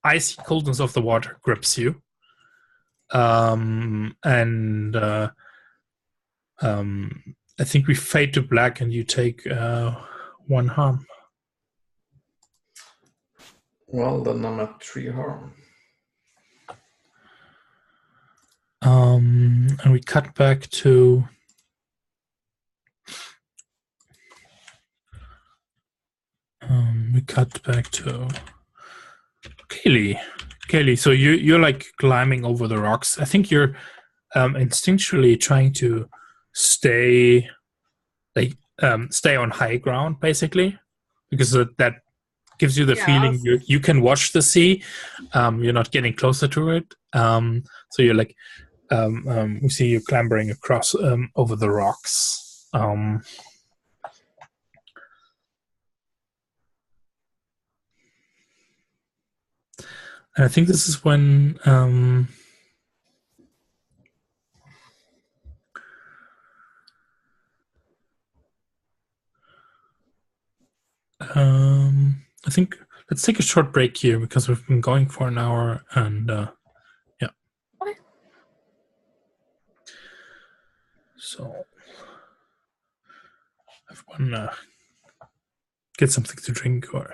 icy coldness of the water grips you. And I think we fade to black, and you take 1 harm. Well, then I'm at 3 harm. And we cut back to Kaylee. Kaylee, so you're like climbing over the rocks. I think you're instinctually trying to stay on high ground, basically, because that gives you the feeling you can watch the sea. You're not getting closer to it. So you're like we see you clambering across over the rocks. And I think this is when I think let's take a short break here because we've been going for an hour, and yeah. Okay. So everyone get something to drink or.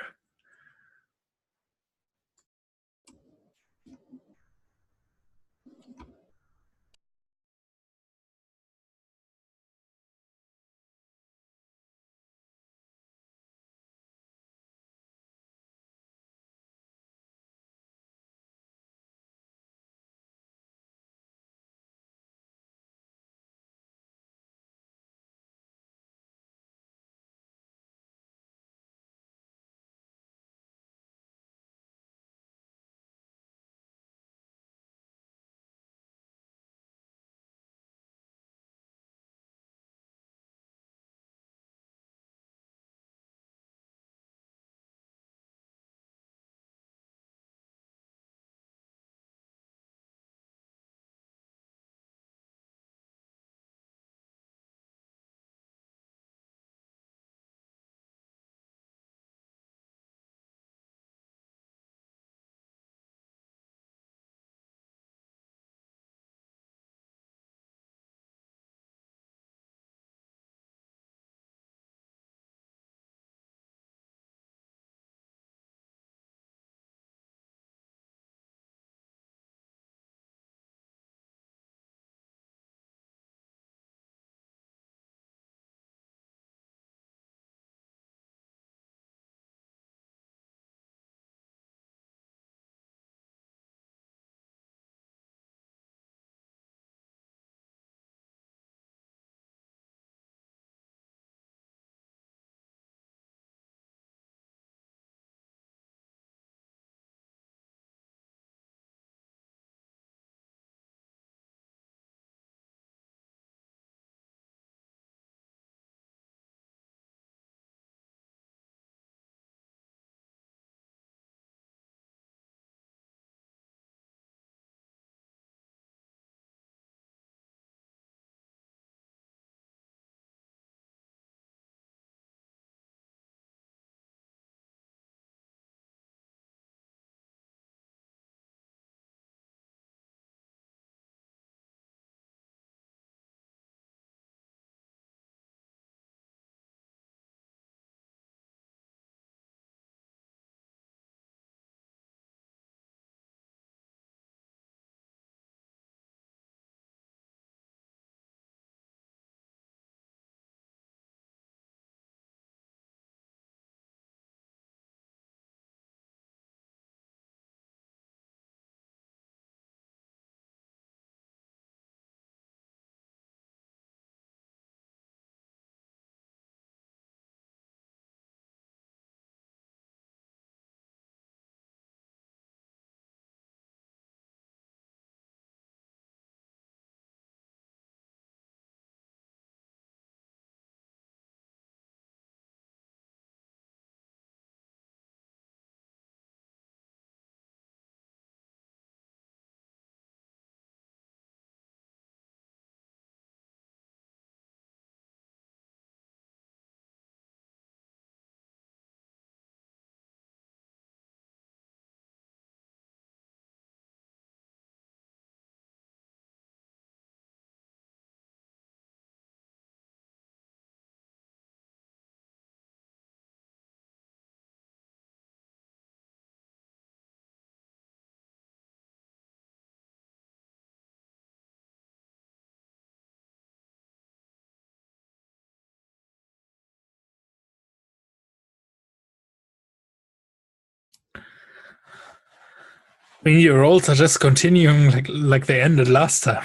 I mean, your roles are just continuing like they ended last time.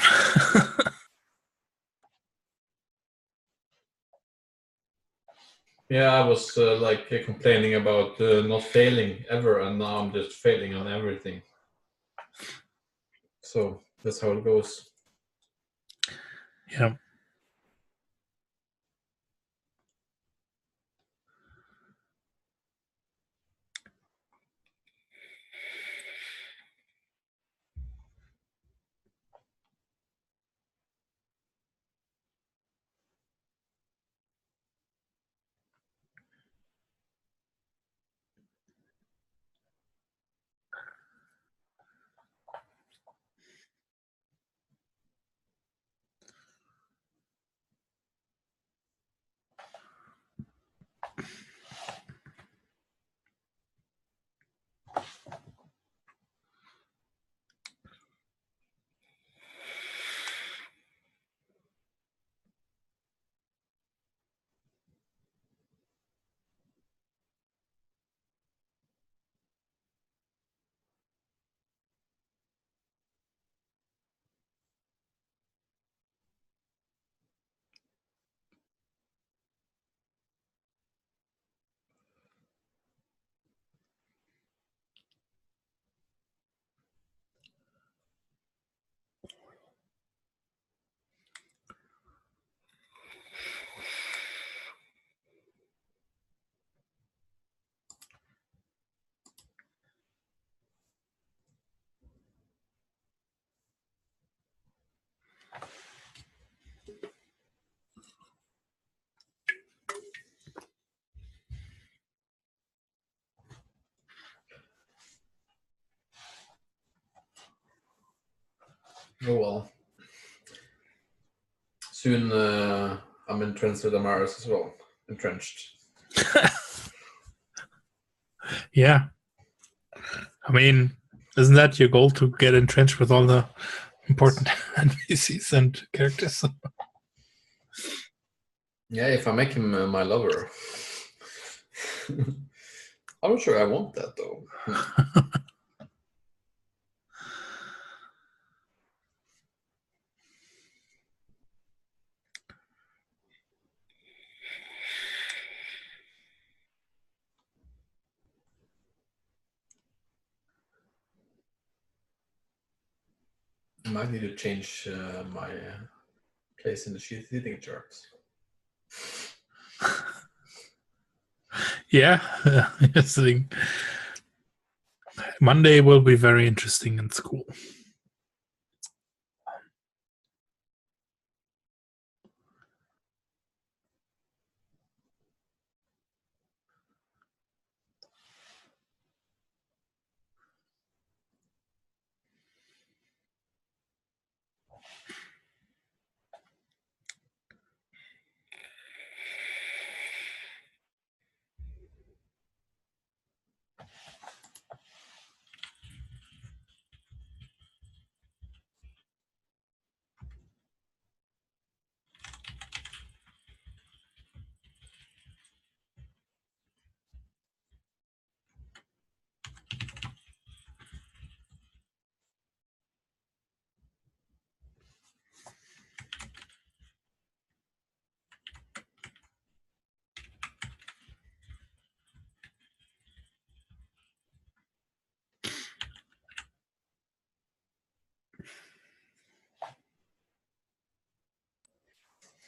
Yeah, I was complaining about not failing ever, and now I'm just failing on everything. So that's how it goes. Yeah. Oh well. Soon I'm entrenched with Amaris as well. Entrenched. Yeah. I mean, isn't that your goal, to get entrenched with all the important NPCs and characters? Yeah, if I make him my lover. I'm not sure I want that though. I might need to change my place in the seating charts. Yeah. Yes, I think Monday will be very interesting in school.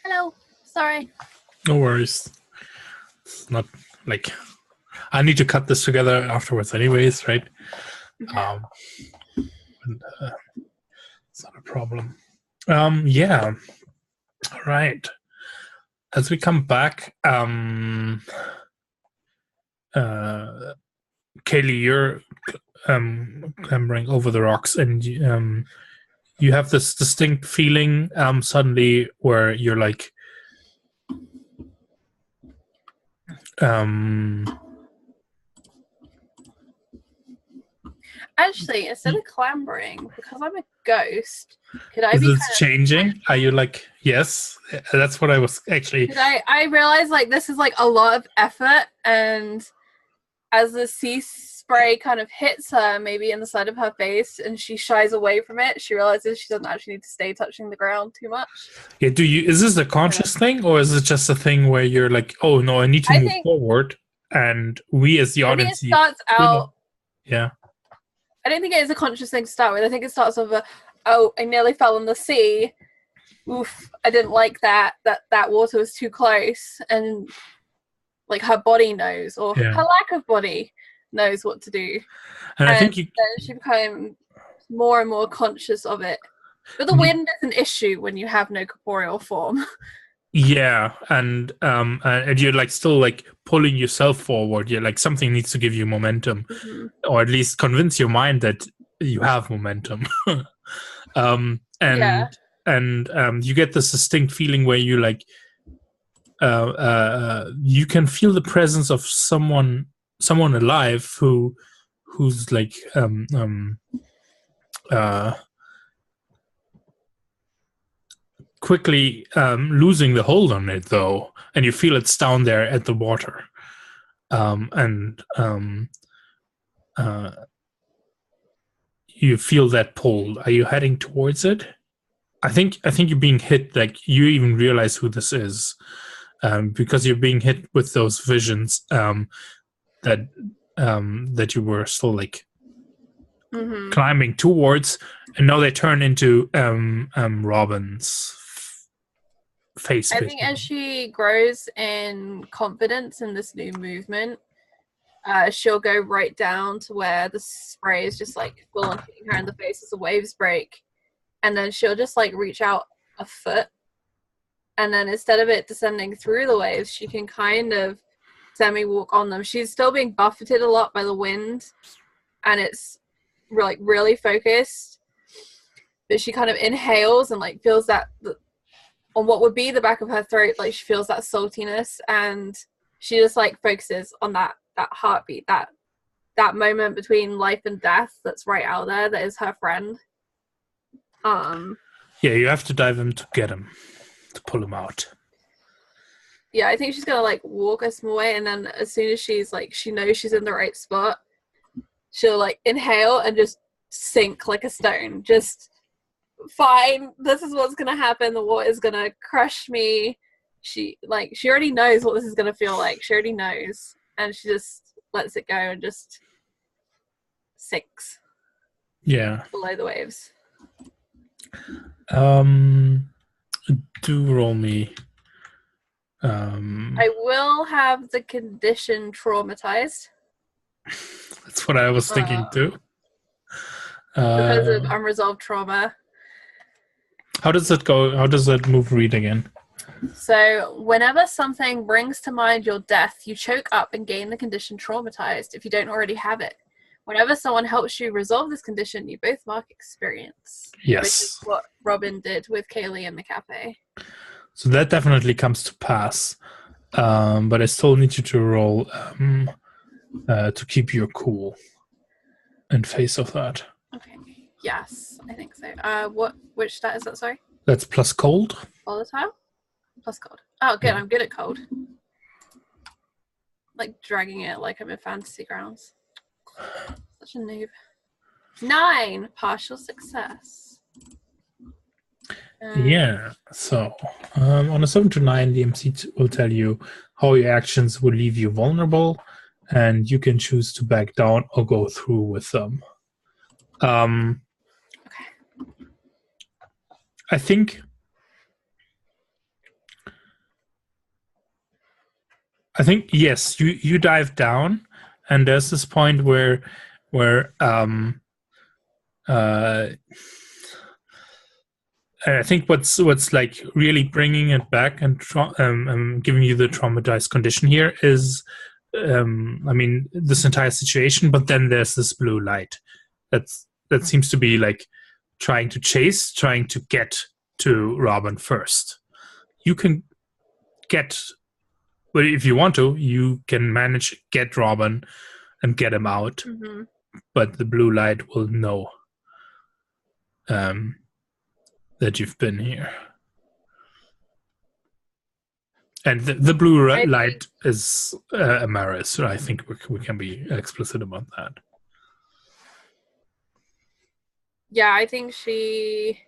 Hello. Sorry. No worries. It's not like I need to cut this together afterwards, anyways, right? And, it's not a problem. Yeah. All right. As we come back, Kaylee, you're clambering over the rocks, and you have this distinct feeling suddenly where you're like, Actually, instead of clambering, because I'm a ghost, could I is be this kind of changing? Are you like, yes? That's what I was actually. Could I realize like this is like a lot of effort, and as the sea spray kind of hits her, maybe in the side of her face, and she shies away from it, she realizes she doesn't actually need to stay touching the ground too much. Yeah, is this a conscious thing, or is it just a thing where you're like, oh no, I need to move forward, and we as the I think it audience starts out. Yeah. I don't think it is a conscious thing to start with. I think it starts with oh, I nearly fell in the sea. Oof, I didn't like that. That water was too close, and like her body knows, or her lack of body knows what to do. And I think then she became more and more conscious of it. But the wind is an issue when you have no corporeal form. Yeah, and you're like still like pulling yourself forward. You're like, something needs to give you momentum, or at least convince your mind that you have momentum. And you get this distinct feeling where you like you can feel the presence of someone alive who's like quickly losing the hold on it, though, and you feel it's down there at the water, you feel that pull. Are you heading towards it? I think you're being hit. Like, you even realize who this is, because you're being hit with those visions that you were still like climbing towards, and now they turn into Robin's face. I think as she grows in confidence in this new movement, she'll go right down to where the spray is just like full on hitting her in the face as the waves break, and then she'll just like reach out a foot, and then instead of it descending through the waves, she can kind of semi-walk on them. She's still being buffeted a lot by the wind, and it's like really focused, but she kind of inhales and like feels that on what would be the back of her throat, like she feels that saltiness, and she just like focuses on that heartbeat, that moment between life and death that's right out there, that is her friend. Yeah, you have to dive in to get him, to pull him out. Yeah, I think she's gonna like walk a small way, and then as soon as she's like, she knows she's in the right spot, she'll like inhale and just sink like a stone. Just fine, this is what's gonna happen. The water is gonna crush me. She already knows what this is gonna feel like. She already knows, and she just lets it go and just sinks. Yeah. Below the waves. Do roll me. I will have the condition traumatized. That's what I was thinking too. Because of unresolved trauma. How does it go? How does that move read again? So, whenever something brings to mind your death, you choke up and gain the condition traumatized if you don't already have it. Whenever someone helps you resolve this condition, you both mark experience. Yes. Which is what Robin did with Kaylee in the cafe. So that definitely comes to pass. But I still need you to roll to keep your cool in face of that. Okay. Yes, I think so. Which stat is that, sorry? That's plus cold. Volatile? Plus cold. Oh, good. Yeah. I'm good at cold. Like dragging it like I'm in fantasy grounds. Such a noob. 9. Partial success. Yeah. So on a 7 to 9, the MC will tell you how your actions will leave you vulnerable, and you can choose to back down or go through with them. Okay. I think yes, you dive down, and there's this point where I think what's like really bringing it back and giving you the traumatized condition here is, this entire situation. But then there's this blue light that seems to be like trying to get to Robin first. You can get, but if you want to, you can manage get Robin and get him out. Mm-hmm. But the blue light will know that you've been here. And the blue I light is Amaris. I think we can be explicit about that. Yeah, I think she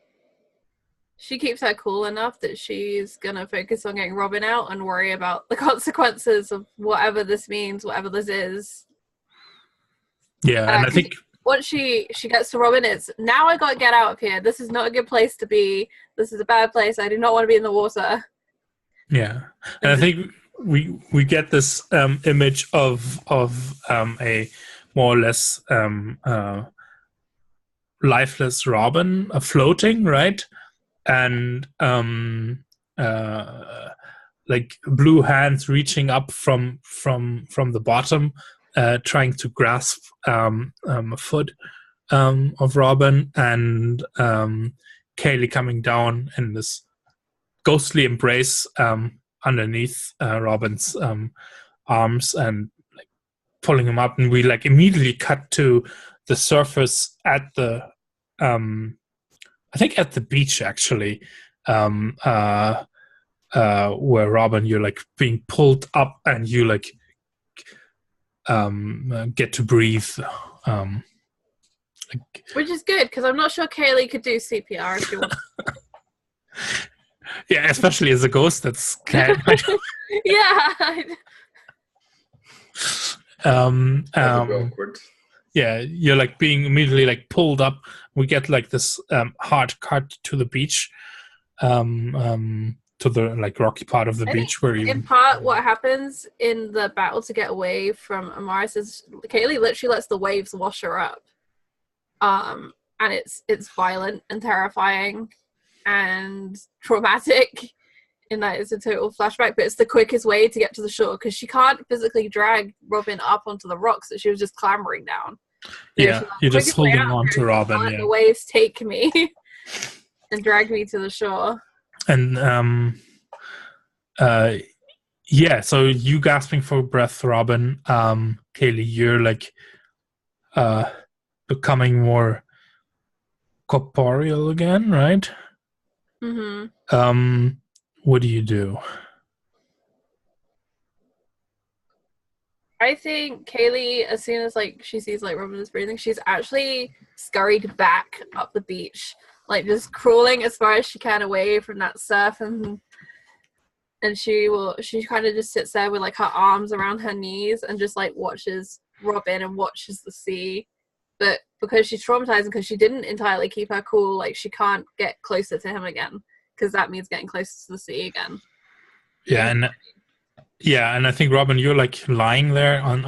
keeps her cool enough that she's gonna focus on getting Robin out and worry about the consequences of whatever this means, whatever this is. Yeah, and I think once she gets to Robin, it's now I gotta get out of here. This is not a good place to be. This is a bad place. I do not want to be in the water. Yeah, and I think we get this image of a more or less lifeless Robin floating, right? And like blue hands reaching up from the bottom, trying to grasp a foot of Robin, and Kaylee coming down in this ghostly embrace underneath Robin's arms and like pulling him up, and we like immediately cut to the surface at the I think at the beach actually, where Robin, you're like being pulled up and you like get to breathe. Which is good because I'm not sure Kaylee could do CPR if she wanted. Yeah, especially as a ghost that's can. Yeah. That would be awkward. Yeah, you're like being immediately like pulled up. We get like this hard cut to the beach, to the like rocky part of the beach where you. In part, what happens in the battle to get away from Amaris is Kaylee literally lets the waves wash her up, and it's violent and terrifying and traumatic. In that it's a total flashback, but it's the quickest way to get to the shore because she can't physically drag Robin up onto the rocks that she was just clambering down. So yeah, you're just holding on to Robin. Let the waves take me and drag me to the shore. And yeah, so you gasping for breath, Robin. Kaylee, you're like becoming more corporeal again, right? Mm-hmm. What do you do? I think Kaylee, as soon as like she sees like Robin is breathing, she's actually scurried back up the beach, like just crawling as far as she can away from that surf, and she kind of just sits there with like her arms around her knees and just like watches Robin and watches the sea. But because she's traumatized and because she didn't entirely keep her cool, like she can't get closer to him again because that means getting closer to the sea again. Yeah, and I think Robin, you're like lying there on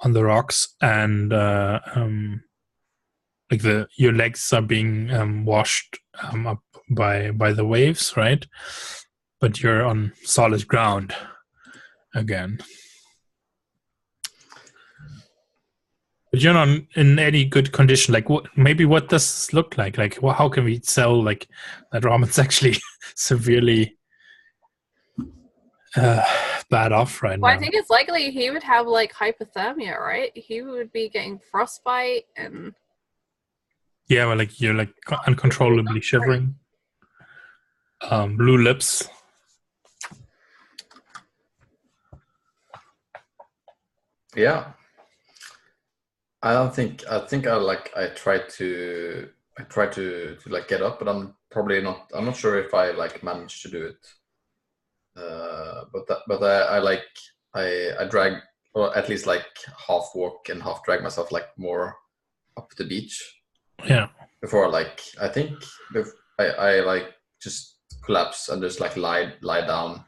the rocks, and like your legs are being washed up by the waves, right? But you're on solid ground again. But you're not in any good condition. Like, what does this look like? Like, how can we tell like that Robin's actually severely bad off right now? I think it's likely he would have like hypothermia, right? He would be getting frostbite and. Yeah, well, like you're like uncontrollably shivering. Blue lips. Yeah. I think I tried to like get up, but I'm not sure if I like managed to do it. But I drag, or at least like half walk and half drag myself like more up the beach. Yeah. Before like I think I like just collapse and just like lie down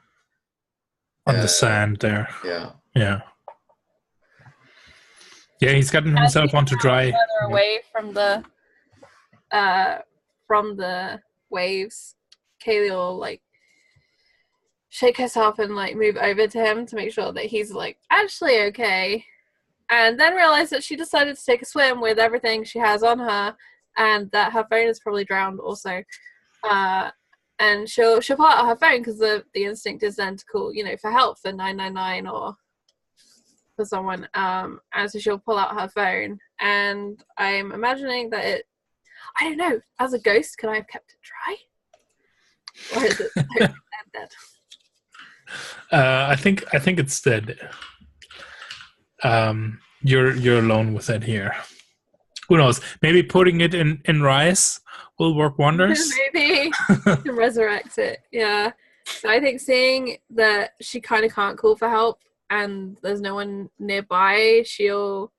on the sand there. Yeah. Yeah. Yeah, he's gotten himself onto dry. Further away from the waves, Kaylee will like shake herself and like move over to him to make sure that he's like actually okay, and then realize that she decided to take a swim with everything she has on her, and that her phone is probably drowned also. And she'll pull out her phone because the instinct is then to call, for help for 999 or for someone. And so she'll pull out her phone, and I'm imagining that I don't know. As a ghost, could I have kept it dry? Or is it so dead? I think it's dead. You're alone with it here. Who knows? Maybe putting it in rice will work wonders. Maybe to resurrect it. Yeah. So I think seeing that she kind of can't call for help and there's no one nearby, she'll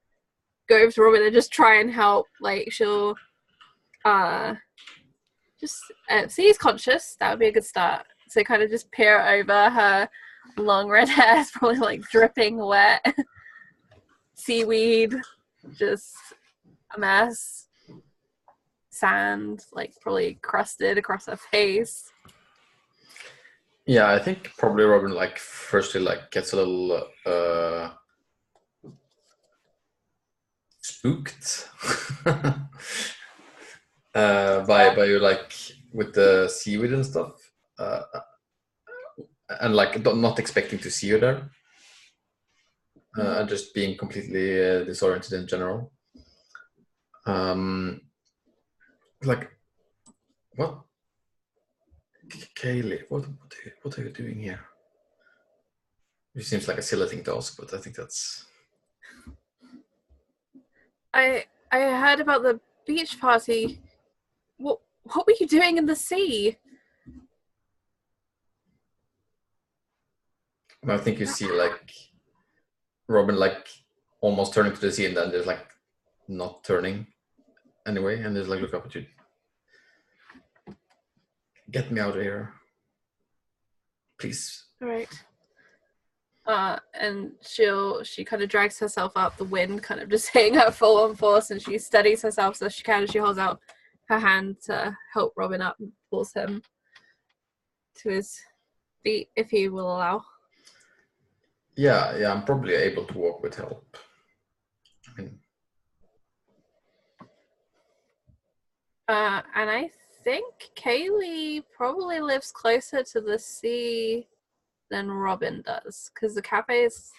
go over to Robin and just try and help. Like she'll just see he's conscious. That would be a good start. So kind of just peer over her long red hair is probably like dripping wet. Seaweed, just a mess. Sand, like probably crusted across her face. Yeah, I think probably Robin like firstly like gets a little spooked by you like with the seaweed and stuff, and like not expecting to see you there, and just being completely disoriented in general. Like, what? Kaylee, what are you doing here? It seems like a silly thing to ask, but I think that's... I heard about the beach party. What were you doing in the sea? I think you see like Robin like almost turning to the sea and then there's like not turning anyway, and there's like look up at you. Get me out of here, please. All right. And she kind of drags herself up, the wind kind of just hitting her full on force, and she steadies herself so she can, and she holds out her hand to help Robin up and pulls him to his feet if he will allow. Yeah, I'm probably able to walk with help. I mean... And I think Kaylee probably lives closer to the sea than Robin does, because the cafe is,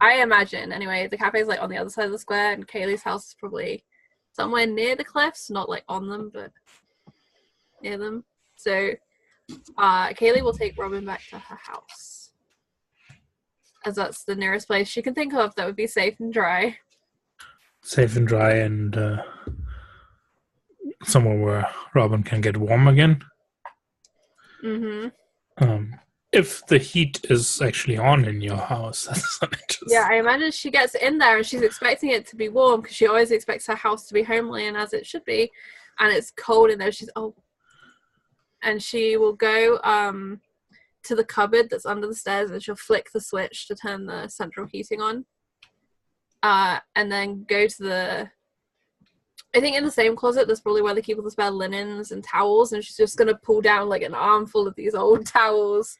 I imagine anyway, the cafe is like on the other side of the square, and Kaylee's house is probably somewhere near the cliffs, not like on them, but near them. So Kaylee will take Robin back to her house, as that's the nearest place she can think of that would be safe and dry. Safe and dry, and somewhere where Robin can get warm again. If the heat is actually on in your house, that's interesting. Yeah, I imagine she gets in there and she's expecting it to be warm because she always expects her house to be homely and as it should be, and it's cold in there. And she will go to the cupboard that's under the stairs and she'll flick the switch to turn the central heating on, and then go to the, I think in the same closet there's probably where they keep all the spare linens and towels, and she's just going to pull down like an armful of these old towels,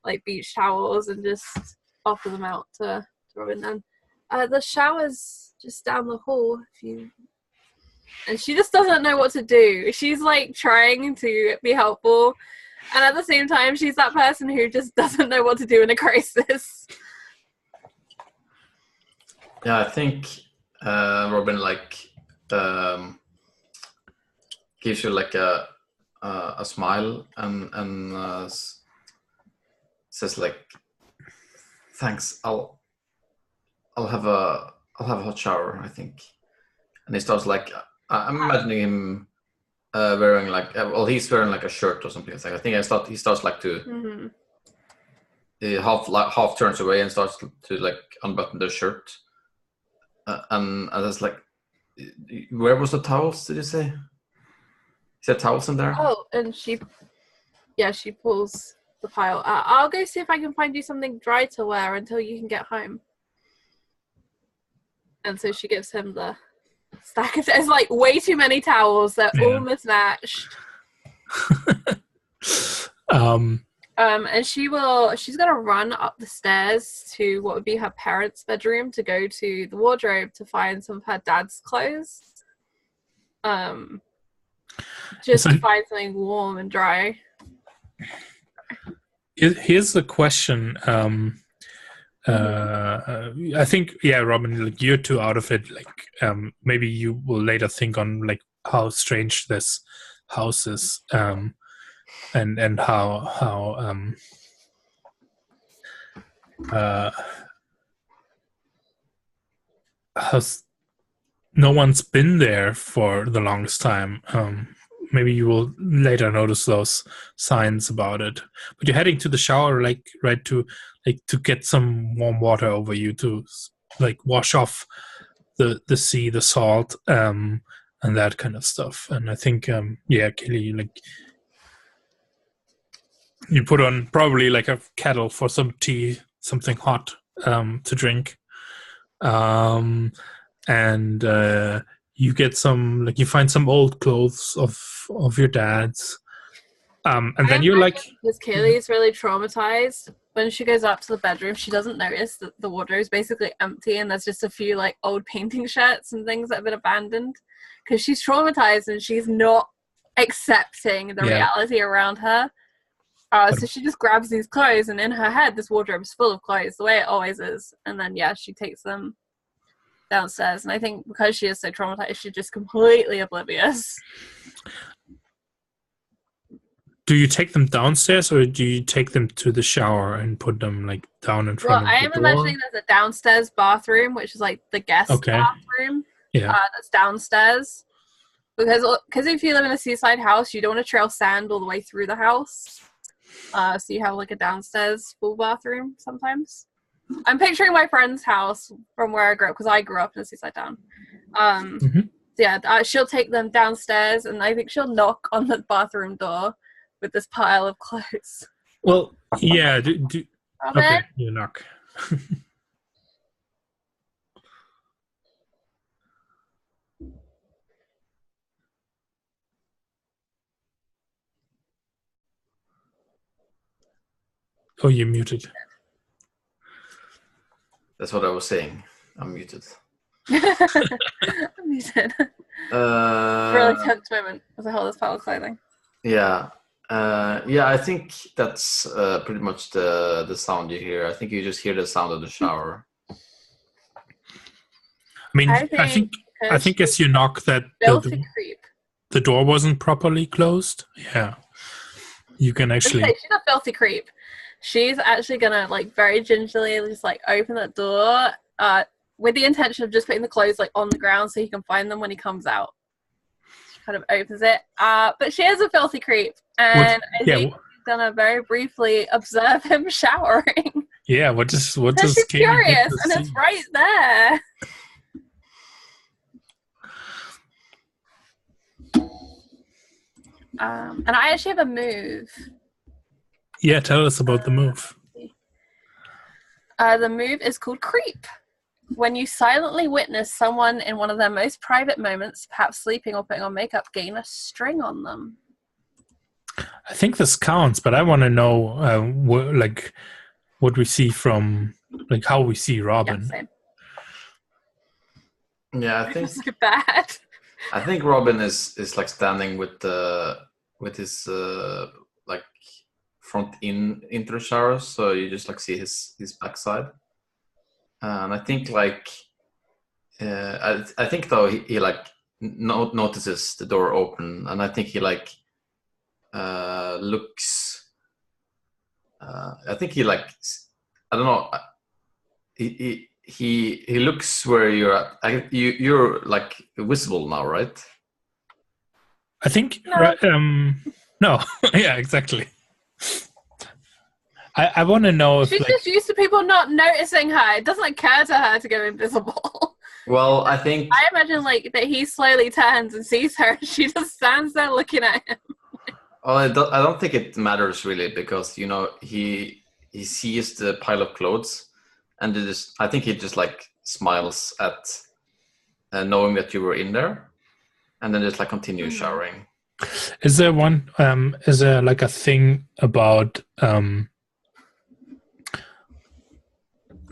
like beach towels, and just offer them out to Robin. And the shower's just down the hall, and she just doesn't know what to do. She's like trying to be helpful, and at the same time she's that person who just doesn't know what to do in a crisis. Yeah, I think Robin like gives you like a smile and says like, thanks, I'll have a hot shower, I think. And he starts like, I'm imagining him wearing like, well, he's wearing like a shirt or something like that. I think he starts like to half turns away and starts to like unbutton the shirt, and I was like, where was the towels, did you say? Is there towels in there? Oh, and she pulls the pile. I'll go see if I can find you something dry to wear until you can get home. And so she gives him the stack of, there's like way too many towels. They're all mismatched. And she's gonna run up the stairs to what would be her parents' bedroom to go to the wardrobe to find some of her dad's clothes. Just to find something warm and dry. Here's the question. I think, Robin, like, you're too out of it. Like, maybe you will later think on like how strange this house is, and how no one's been there for the longest time. Maybe you will later notice those signs about it. But you're heading to the shower, like right to get some warm water over you to like wash off the sea, the salt, and that kind of stuff. And I think, Kelly, like you put on probably like a kettle for some tea, something hot to drink. And you get some, like you find some old clothes of your dad's, and then you're like, because Kaylee is really traumatized. When she goes up to the bedroom, she doesn't notice that the wardrobe is basically empty and there's just a few like old painting shirts and things that have been abandoned, because she's traumatized and she's not accepting the reality around her. So she just grabs these clothes, and in her head this wardrobe is full of clothes, the way it always is. And then she takes them downstairs, and I think because she is so traumatized, she's just completely oblivious. Do you take them downstairs, or do you take them to the shower and put them like down in front of the door? I am imagining there's a downstairs bathroom, which is like the guest bathroom. Yeah, that's downstairs. Because if you live in a seaside house, you don't want to trail sand all the way through the house. So you have like a downstairs full bathroom sometimes. I'm picturing my friend's house from where I grew up, because I grew up in a seaside town. She'll take them downstairs, and I think she'll knock on the bathroom door with this pile of clothes. Well, yeah. Okay, you knock. Oh, you're muted. That's what I was saying. I'm muted. I'm muted. Really tense moment as I hold this pile of clothing. Yeah. I think that's pretty much the sound you hear. I think you just hear the sound of the shower. I mean, I think as you knock that the door wasn't properly closed. Yeah. You can actually... She's a filthy creep. She's actually gonna like very gingerly just like open that door with the intention of just putting the clothes like on the ground so he can find them when he comes out. She kind of opens it, but she is a filthy creep, and I think she's gonna very briefly observe him showering. Yeah, what does she's curious, and it's right there. And I actually have a move. Yeah, tell us about the move. The move is called Creep. When you silently witness someone in one of their most private moments, perhaps sleeping or putting on makeup, gain a string on them. I think this counts, but I want to know what we see from, like, how we see Robin. Yeah, same. Yeah, I think it's so bad. I think Robin is like standing with his like front into the shower, so you just like see his backside. And I think like I think though he like notices the door open, and I think he like looks. I think he like, I don't know. He looks where you're at. You're like visible now, right? I think no. Yeah, exactly. I want to know if she's just used to people not noticing her. It doesn't occur to her to go invisible. Well, I imagine like that he slowly turns and sees her, and she just stands there looking at him. Well, I don't think it matters really, because you know he sees the pile of clothes, and I think he just like smiles at knowing that you were in there, and then just like continue showering. Is there is there like a thing about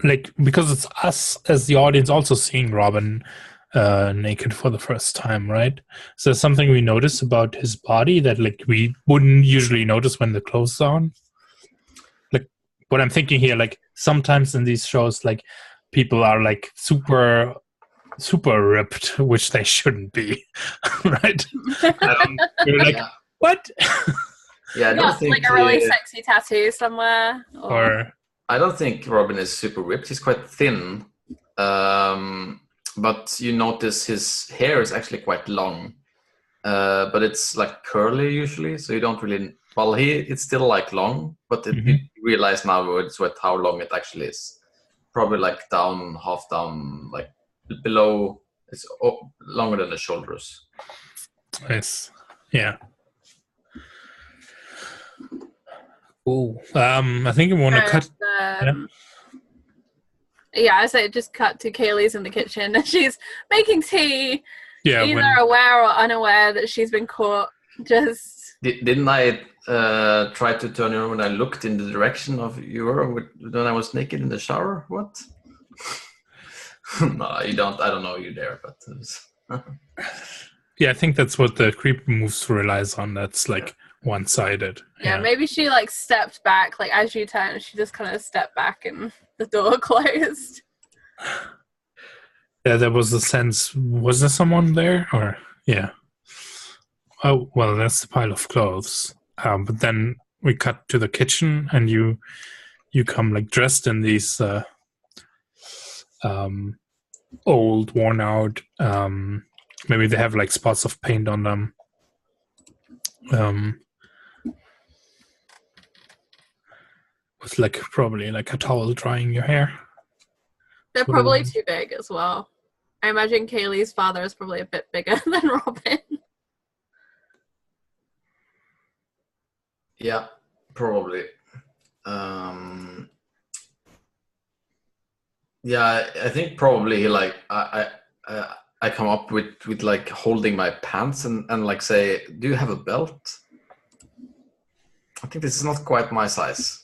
like, because it's us as the audience also seeing Robin naked for the first time, right? Is there something we notice about his body that like we wouldn't usually notice when the clothes are on? Like what I'm thinking here, like sometimes in these shows, like people are like super super ripped, which they shouldn't be, right? You're like, Yeah. what? Yeah, I don't Got think like a really sexy tattoo somewhere. Or I don't think Robin is super ripped. He's quite thin. But you notice his hair is actually quite long. But it's like curly usually, so you don't really. Well, it's still like long, but you realize now with how long it actually is. Probably like half down, like below. It's longer than the shoulders. nice. Yeah. Cool. I think I want to cut. Yeah, I say just cut to Kaylee's in the kitchen and she's making tea. Yeah. Either aware or unaware that she's been caught. Just Didn't I try to turn around when I looked in the direction of you when I was naked in the shower? What? No, you don't. I don't know you there, but. Yeah, I think that's what the creep moves relies on. That's like one-sided. yeah, maybe she like stepped back, like as you turned, she just kind of stepped back and the door closed. Yeah, there was a sense. Was there someone there? Or yeah. Oh well, that's the pile of clothes. But then we cut to the kitchen, and you come like dressed in these old, worn out. Maybe they have like spots of paint on them. With like probably like a towel drying your hair. They're probably too big as well. I imagine Kaylee's father is probably a bit bigger than Robin. Yeah, probably. Yeah, I think probably like I come up with like holding my pants and like say, do you have a belt? I think this is not quite my size.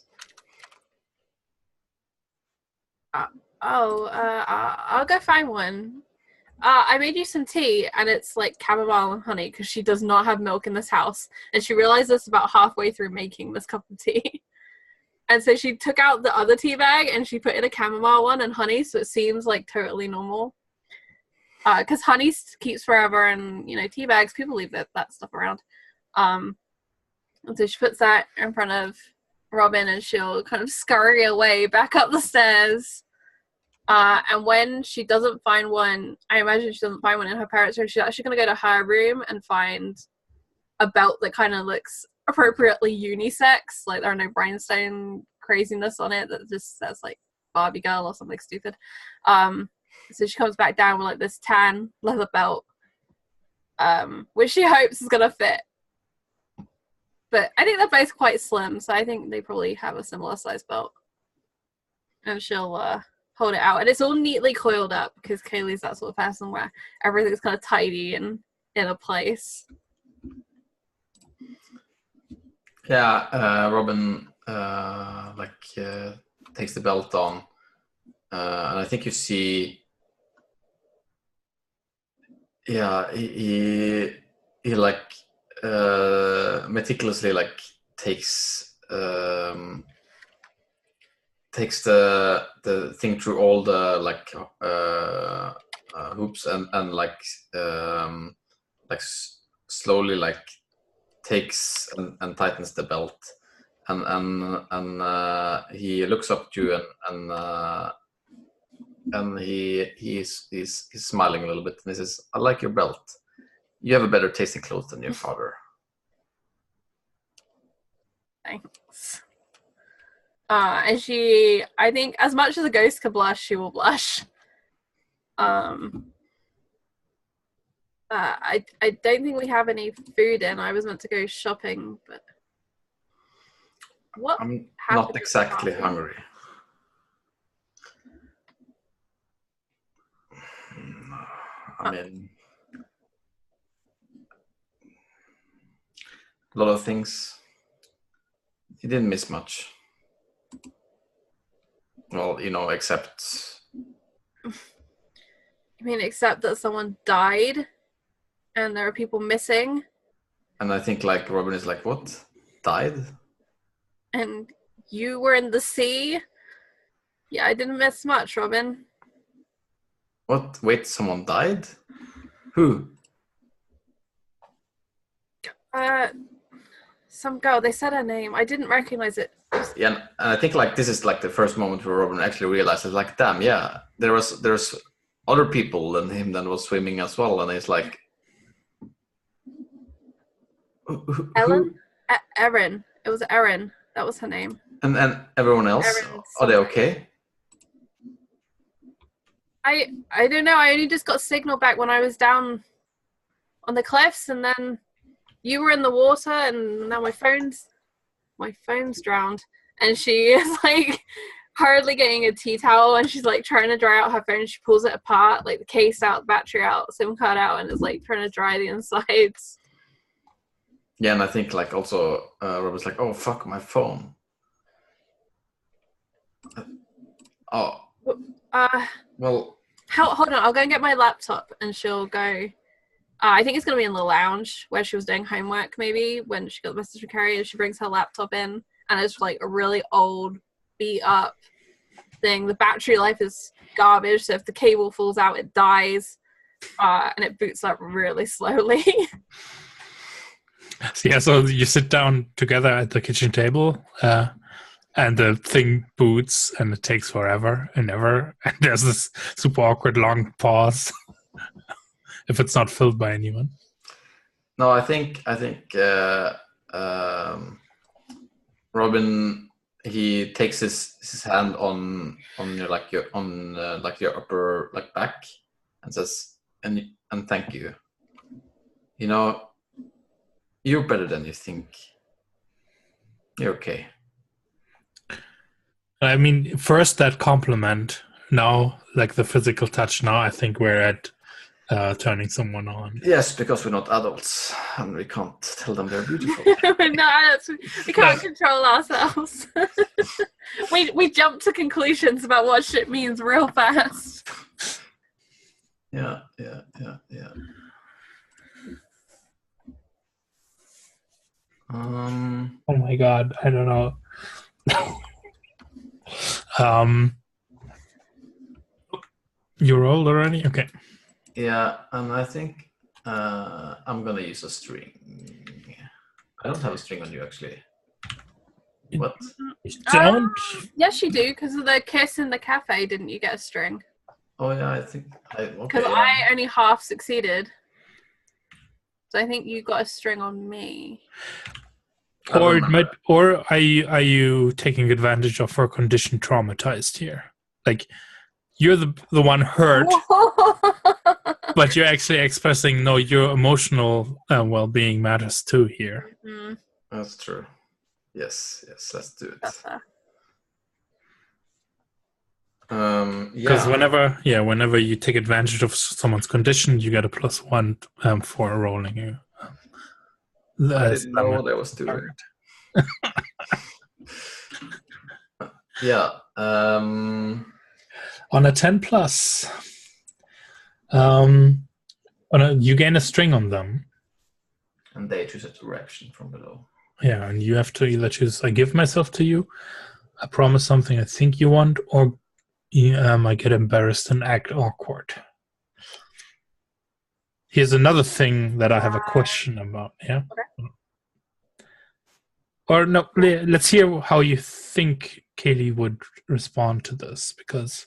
I'll go find one. I made you some tea, and it's like chamomile and honey because she does not have milk in this house, and she realized this about halfway through making this cup of tea. And so she took out the other tea bag and she put in a chamomile one and honey, so it seems like totally normal. Because honey keeps forever, and tea bags, people leave that stuff around. And so she puts that in front of Robin, and she'll kind of scurry away back up the stairs. And when she doesn't find one, I imagine she doesn't find one in her parents' room, she's actually going to go to her room and find a belt that kind of looks appropriately unisex. Like there are no rhinestone craziness on it that just says like Barbie girl or something stupid. So she comes back down with like this tan leather belt, which she hopes is going to fit. But I think they're both quite slim, so I think they probably have a similar size belt. And she'll hold it out, and it's all neatly coiled up because Kaylee's that sort of person where everything's kind of tidy and in a place. Yeah, Robin takes the belt on, and I think you see. Yeah, he like meticulously like takes the thing through all the like hoops and like slowly like takes and tightens the belt and he looks up to you and he's smiling a little bit and he says, "I like your belt. You have a better taste in clothes than your father." Thanks. And she, I think, as much as a ghost can blush, she will blush. I don't think we have any food in. I was meant to go shopping, but what? I'm not exactly hungry. I mean, a lot of things. You didn't miss much. Well, except... I mean, except that someone died and there are people missing. And I think, like, Robin is like, what? Died? And you were in the sea? Yeah, I didn't miss much, Robin. What? Wait, someone died? Who? Some girl. They said her name. I didn't recognize it. Yeah, and I think like this is like the first moment where Robin actually realizes like, damn, yeah, there's other people than him that was swimming as well, and it's like, who, Ellen? Erin. It was Erin. That was her name. and everyone else, Erin are they something. okay? I don't know. I only just got signal back when I was down on the cliffs, and then you were in the water, and now my phone's drowned. And she is like hurriedly getting a tea towel, and she's like trying to dry out her phone. She pulls it apart, like the case out, battery out, SIM card out, and is like trying to dry the insides. Yeah, and I think like also Robin's like, oh fuck, my phone. Oh well. Hold on, I'll go and get my laptop, and she'll go. I think it's going to be in the lounge where she was doing homework, maybe, when she got the message from Carrie, and she brings her laptop in, and it's like a really old, beat-up thing. The battery life is garbage, so if the cable falls out, it dies, and it boots up really slowly. So you sit down together at the kitchen table, and the thing boots, and it takes forever and ever, and there's this super awkward long pause if it's not filled by anyone. No, I think Robin, he takes his hand on your upper like back and says, and thank you. You know, you're better than you think. You're okay. I mean, first that compliment, now like the physical touch. Now I think we're at turning someone on. Yes, because we're not adults and we can't tell them they're beautiful. We can't control ourselves. we jump to conclusions about what shit means real fast. Yeah. Oh my god, I don't know. You rolled already? Okay. Yeah, and I think I'm gonna use a string. I don't have a string on you actually. What? Don't. Yes, you do, because of the kiss in the cafe. Didn't you get a string? Oh yeah, I think Because I only half succeeded. So I think you got a string on me. Or it might, or are you taking advantage of her condition traumatized here? Like you're the one hurt, but you're actually expressing no, your emotional well-being matters too here. Mm-hmm. That's true. Yes, let's do it. That's fair. Because whenever you take advantage of someone's condition, you get a +1 for rolling you. I didn't know what I was doing. Yeah. On a 10+, you gain a string on them. And they choose a direction from below. Yeah, and you have to either choose, I give myself to you, I promise something I think you want, or I get embarrassed and act awkward. Here's another thing that I have a question about. Yeah. Okay. Or no, let's hear how you think Kaylee would respond to this, because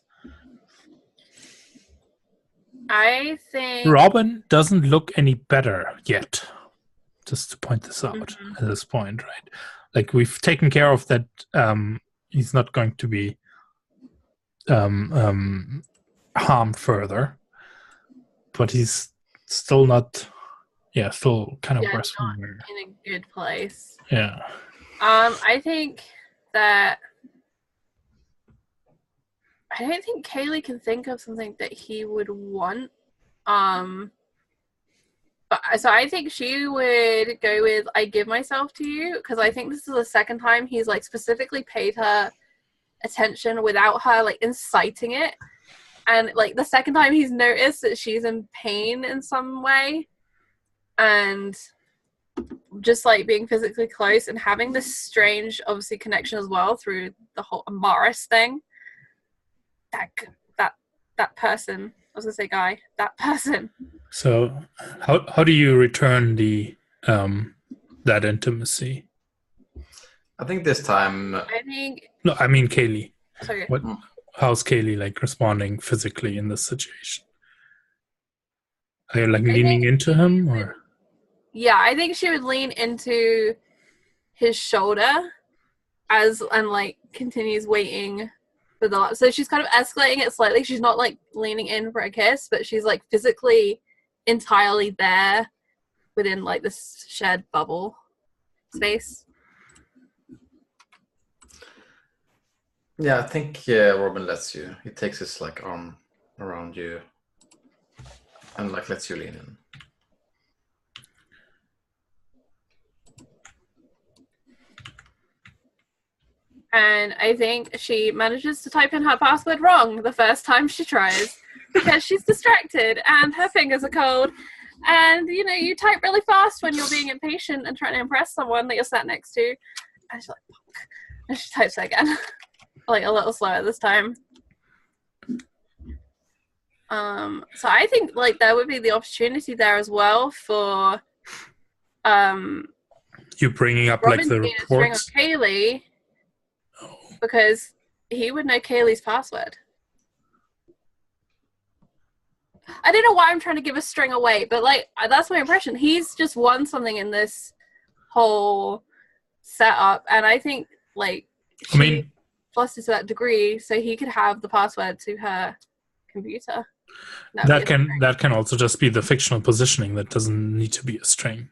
I think Robin doesn't look any better yet. Just to point this out at this point, right? Like we've taken care of that. He's not going to be harmed further, but he's still not. Yeah, still kind of worse. Not in a good place. Yeah. I think that I don't think Kaylee can think of something that he would want. But so I think she would go with I give myself to you, because I think this is the second time he's like specifically paid her attention without her like inciting it, and like the second time he's noticed that she's in pain in some way, and just like being physically close and having this strange obviously connection as well through the whole Amaris thing. That person was gonna say guy, that person. So how do you return the that intimacy? I think this time, I think. No, I mean Kaylee. Sorry. What? How's Kaylee like responding physically in this situation? Are you like leaning into him, or? Yeah, I think she would lean into his shoulder and like continues waiting for the. So she's kind of escalating it slightly. She's not like leaning in for a kiss, but she's like physically entirely there within like this shared bubble space. yeah, I think Robin lets you. He takes his like arm around you and like lets you lean in. And I think she manages to type in her password wrong the first time she tries because she's distracted and her fingers are cold. And, you know, you type really fast when you're being impatient and trying to impress someone that you're sat next to. And she's like, fuck. And she types it again. Like, a little slower this time. So I think, like, there would be the opportunity there as well for... you bringing up Robin like the reports? String on Kaylee, because he would know Kaylee's password. I don't know why I'm trying to give a string away, but like that's my impression. He's just won something in this whole setup, and I think like she flustered to that degree, so he could have the password to her computer. That can also just be the fictional positioning. That doesn't need to be a string.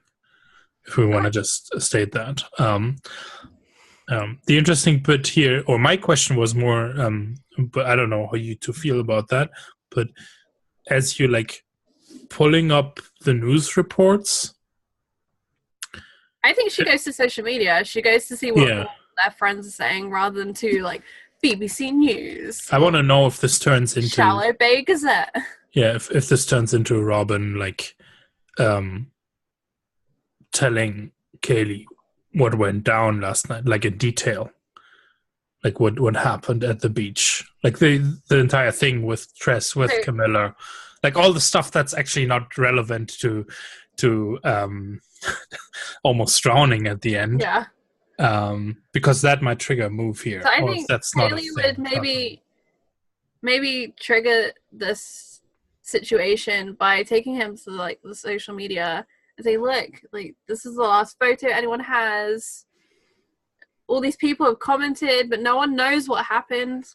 If we want to just state that. The interesting bit here, or my question was more, but I don't know how you two feel about that, but as you're like pulling up the news reports, I think she goes to social media. She goes to see what all their friends are saying rather than to like BBC News. I want to know if this turns into Shallow Bay Gazette. Yeah, if this turns into Robin like telling Kaylee what went down last night, like in detail, like what happened at the beach, like the entire thing with Tress, with Camilla, like all the stuff that's actually not relevant to almost drowning at the end. Yeah. Because that might trigger a move here. So I think that's Kaylee would maybe trigger this situation by taking him to like the social media and say, look, like this is the last photo anyone has. All these people have commented, but no one knows what happened.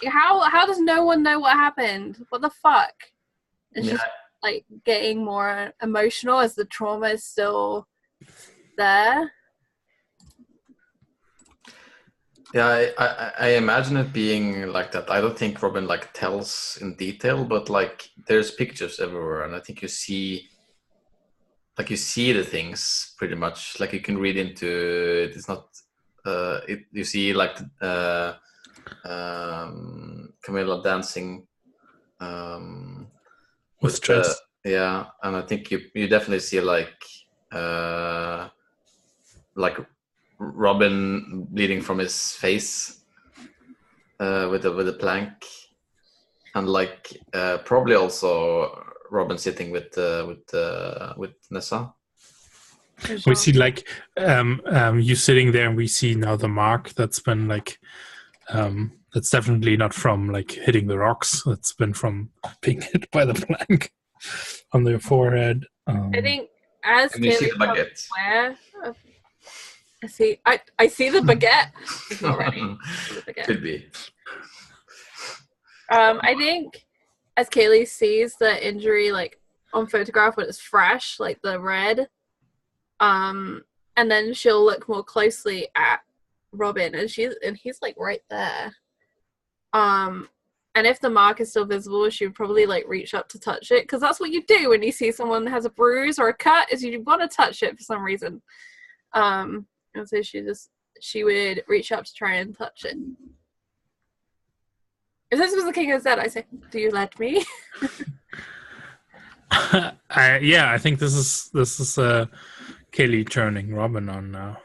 How does no one know what happened? What the fuck? It's just like getting more emotional as the trauma is still there. Yeah, I imagine it being like that. I don't think Robin like tells in detail, but like there's pictures everywhere, and I think you see the things pretty much. Like you can read into it. It's not. You see like Camilla dancing with Tress. Yeah, and I think you definitely see like Robin bleeding from his face with a plank, and like probably also Robin sitting with Nessa. We see like you sitting there, and we see now the mark that's been like that's definitely not from like hitting the rocks. That's been from being hit by the plank on their forehead. I think as and you see the baguette. I see the baguette. It's not ready. The baguette. Could be. I think as Kaylee sees the injury like on photograph when it's fresh, like the red, and then she'll look more closely at Robin, and he's like right there. And if the mark is still visible, she would probably like reach up to touch it, because that's what you do when you see someone has a bruise or a cut, is you want to touch it for some reason. And so she would reach up to try and touch it. If this was the king of Z, I say, do you let me? I think this is Kaylee turning Robin on now.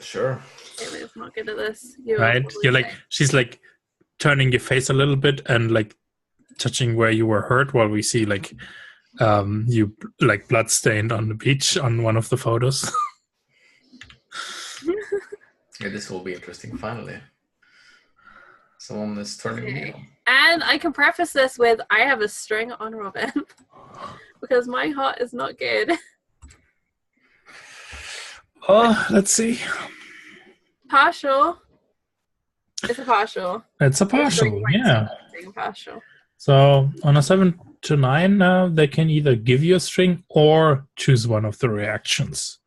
Sure. Kaylee's not good at this. Right? You're like, she's like turning your face a little bit and like touching where you were hurt, while we see like you like bloodstained on the beach on one of the photos. Yeah, this will be interesting. Finally, someone is turning me on. And I can preface this with I have a string on Robin because my heart is not good. Oh, let's see. Partial. It's a partial. It's a The string partial, points yeah. to being partial. So on a 7 to 9, they can either give you a string or choose one of the reactions.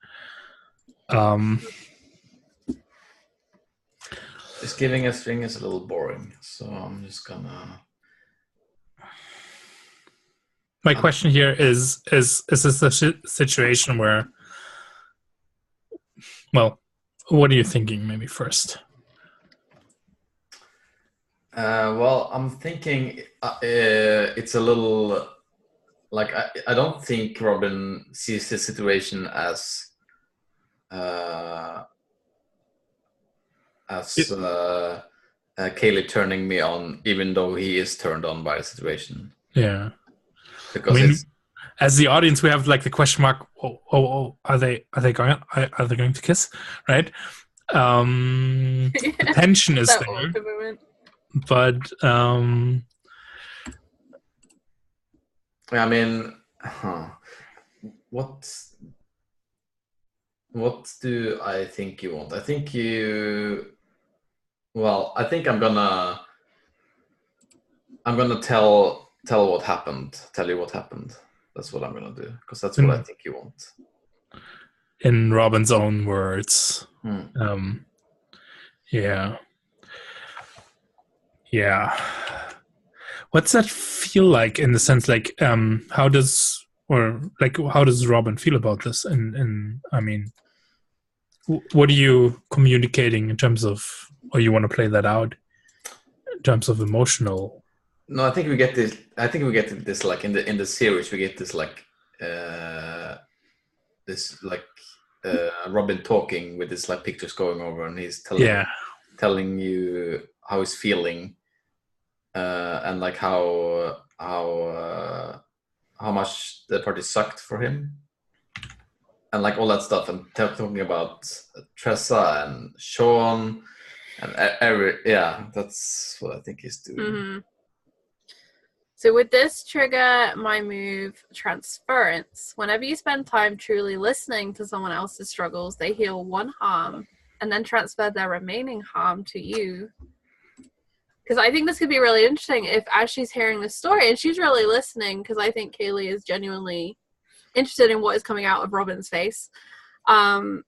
Just giving a string is a little boring, so I'm just gonna. My question here is this a situation where, well, what are you thinking maybe first? Well, I'm thinking it's a little like I don't think Robin sees the situation as Kaylee turning me on, even though he is turned on by the situation. Yeah, Because as the audience, we have like the question mark. Oh, are they going to kiss? Right? The tension is That there, awkward moment. but I mean, what do I think you want? I think you. Well, I think I'm gonna tell what happened. Tell you what happened. That's what I'm gonna do, because that's what I think you want. In Robin's own words, yeah. What's that feel like in the sense, like, how does Robin feel about this? And I mean, what are you communicating in terms of, or you want to play that out in terms of emotional? No, I think we get this. I think we get this like in the series. We get this like Robin talking with his like pictures going over, and he's telling you how he's feeling, and like how much the party sucked for him, and like all that stuff, and talking about Tressa and Sean, and that's what I think he's doing. Mm-hmm. So would this trigger my move transference? Whenever you spend time truly listening to someone else's struggles, they heal one harm and then transfer their remaining harm to you. Because I think this could be really interesting if, as she's hearing this story, and she's really listening, because I think Kaylee is genuinely interested in what is coming out of Robin's face, that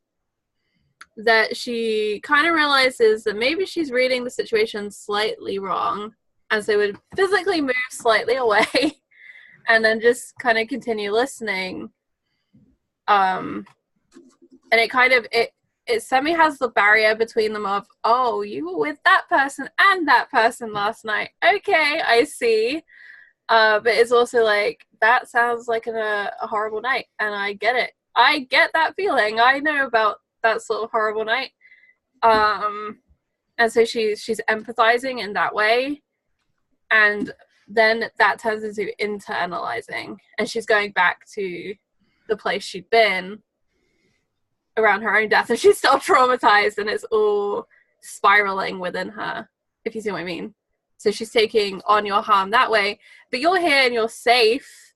she kind of realizes that maybe she's reading the situation slightly wrong. And so would physically move slightly away and then just kind of continue listening. And it kind of, it semi has the barrier between them of, oh, you were with that person and that person last night. Okay, I see. But it's also like, that sounds like a horrible night. And I get it. I get that feeling. I know about that sort of horrible night. And so she's empathizing in that way. And then that turns into internalizing, and she's going back to the place she'd been around her own death, and she's still traumatized, and it's all spiraling within her, if you see what I mean. So she's taking on your harm that way, but you're here and you're safe,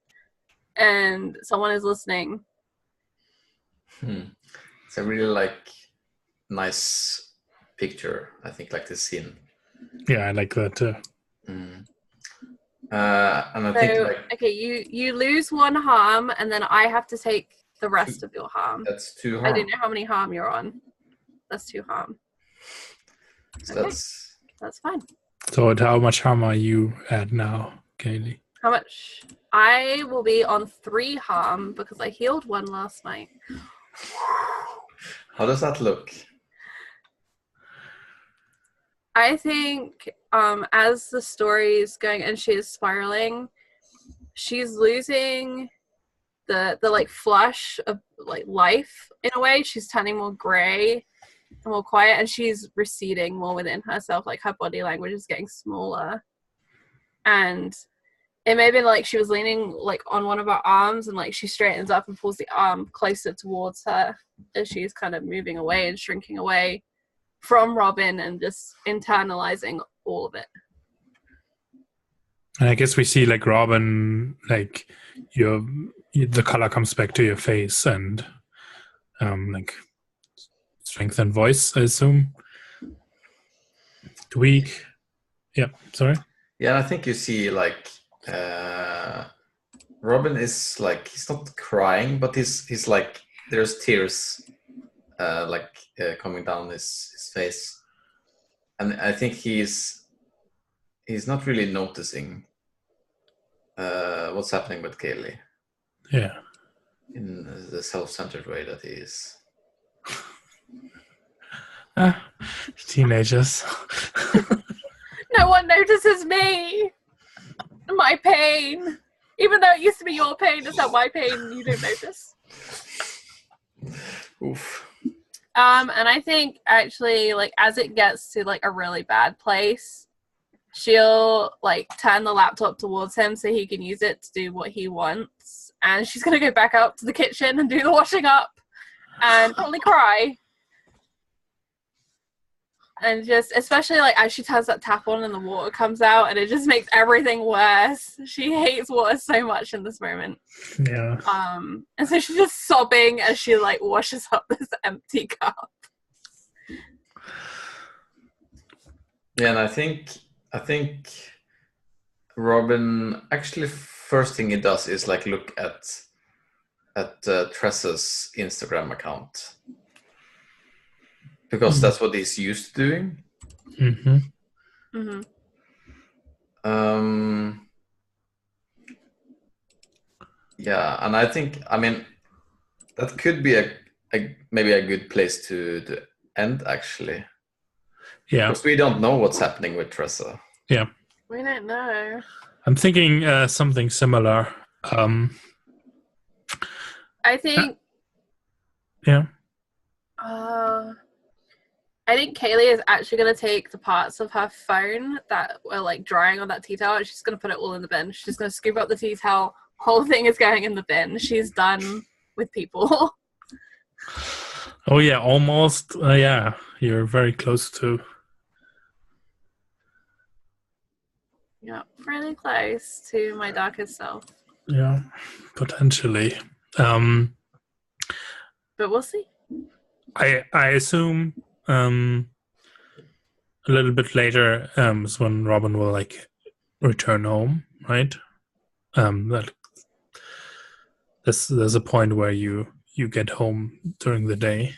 and someone is listening. It's a really like nice picture, I think, like this scene. Yeah, I like that too. And I think like, okay, you lose one harm, and then I have to take the rest of your harm. That's 2 harm. I didn't know how many harm you're on. That's 2 harm. So okay. That's fine. So how much harm are you at now, Kaylee? How much? I will be on 3 harm because I healed 1 last night. How does that look? I think as the story is going and she is spiraling, she's losing the like flush of like life in a way. She's turning more gray and more quiet, and she's receding more within herself. Like her body language is getting smaller, and It may have been like she was leaning like on one of her arms, and like she straightens up and pulls the arm closer towards her as she's kind of moving away and shrinking away from Robin and just internalizing all of it. And I guess we see like Robin, like the color comes back to your face and like strength and voice, I assume. Tweak. Yeah, sorry. Yeah, and I think you see like Robin is like, he's not crying, but he's like, there's tears coming down his face, and I think he's not really noticing what's happening with Kaylee. Yeah. In the self-centered way that he is. Teenagers. No one notices me. My pain. Even though it used to be your pain, it's not my pain. You don't notice. Oof. And I think actually, like, as it gets to like a really bad place, she'll like turn the laptop towards him so he can use it to do what he wants. And she's gonna go back up to the kitchen and do the washing up and probably cry. And just, especially like as she turns that tap on and the water comes out, and it just makes everything worse. She hates water so much in this moment. Yeah. And so she's just sobbing as she like washes up this empty cup. Yeah, and I think Robin actually first thing he does is like look at Tressa's Instagram account, because that's what he's used to doing. Mm-hmm. Mm-hmm. Yeah, and I think, I mean, that could be a maybe a good place to end, actually. Yeah. Because we don't know what's happening with Tressa. Yeah. We don't know. I'm thinking something similar. I think. Yeah. I think Kaylee is actually going to take the parts of her phone that were like drying on that tea towel, and she's going to put it all in the bin. She's going to scoop up the tea towel. Whole thing is going in the bin. She's done with people. Oh yeah, almost. Yeah, you're very close to. Yeah, really close to my darkest self. Yeah, potentially. But we'll see. I assume a little bit later is when Robin will like return home, right? That there's a point where you get home during the day.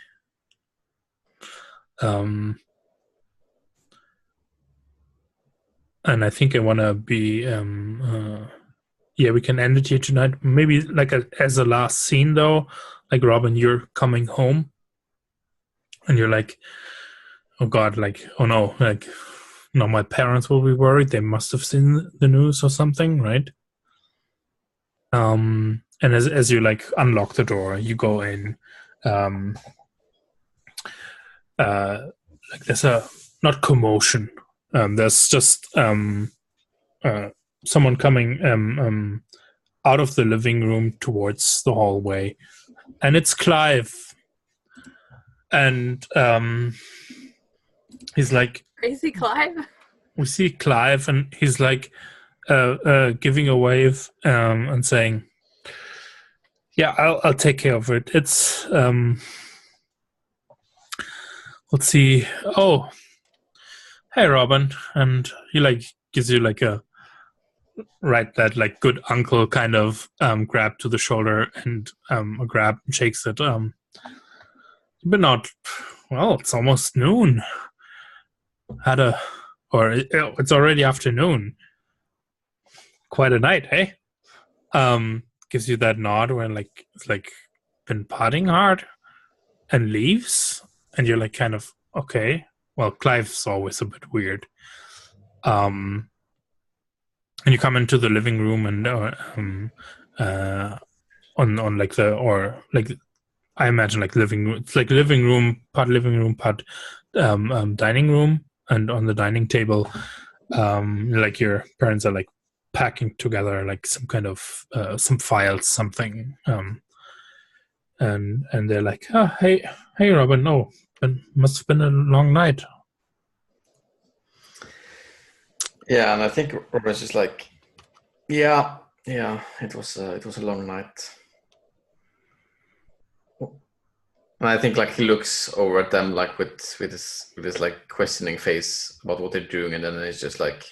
And I think I want to be yeah, we can end it here tonight. Maybe like as a last scene though, like Robin, you're coming home and you're like, oh God, like, oh no, like, no, my parents will be worried. They must have seen the news or something, right? And as you like unlock the door, you go in. Like there's a not commotion. There's just someone coming out of the living room towards the hallway, and it's Clive. And he's like, Crazy Clive. we see Clive, and he's like giving a wave and saying, "Yeah, I'll take care of it. It's let's see. Oh, hey, Robin," and he like gives you like a that like good uncle kind of grab to the shoulder and a grab and shakes it. You've been out. Well, it's almost noon. It's already afternoon. Quite a night, hey? Gives you that nod when like it's like been partying hard, and leaves, and you're like kind of okay. Well, Clive's always a bit weird. And you come into the living room and on like the or like I imagine like living room. It's like living room, part dining room, and on the dining table, like your parents are like packing together like some kind of some files, something. And they're like, oh, hey, Robin. Oh, must have been a long night. Yeah, and I think Robin's just like, yeah, it was a long night. And I think like he looks over at them like with this like questioning face about what they're doing, and then it's just like,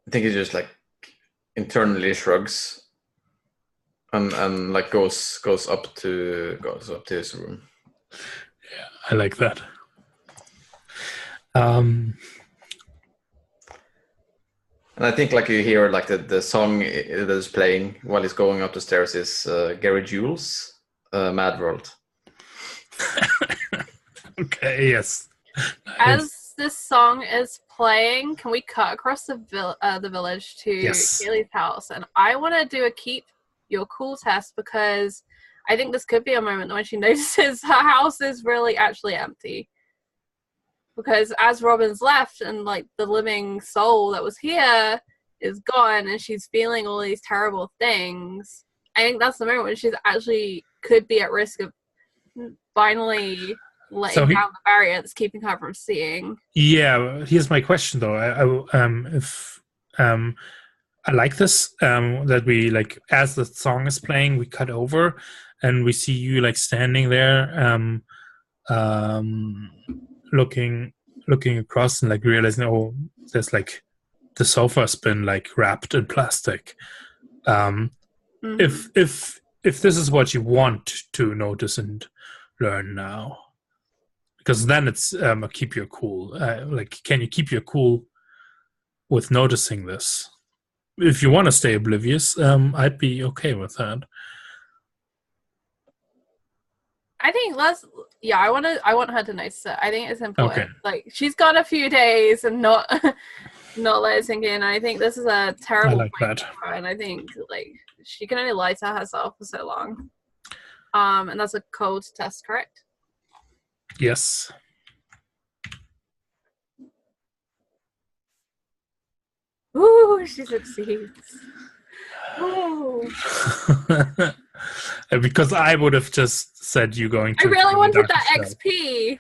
I think he just like internally shrugs and like goes up to his room. Yeah, I like that. And I think like you hear like the song that is playing while he's going up the stairs is Gary Jules, Mad World. Okay, yes. As this song is playing, can we cut across the village to Yes. Kaylee's house? And I want to do a keep your cool test, because I think this could be a moment when she notices her house is really actually empty. Because as Robin's left and like the living soul that was here is gone and she's feeling all these terrible things, I think that's the moment when she's actually could be at risk of finally letting down the barrier that's keeping her from seeing. Yeah, here's my question though. I like this that we like as the song is playing, we cut over and we see you like standing there, looking across and like realizing, oh, there's like the sofa's been like wrapped in plastic. If this is what you want to notice and learn now, because then it's a keep your cool. Like, can you keep your cool with noticing this? If you want to stay oblivious, I'd be okay with that. I think I want her to notice it. I think it's important. Okay. Like, she's got a few days and not let it sink in. I think this is a terrible I like point that. for her, and I think like she can only lie to herself for so long. And that's a cold test, correct? Yes. Ooh, she succeeds. Ooh. Because I would have just said you going to. I really wanted that XP.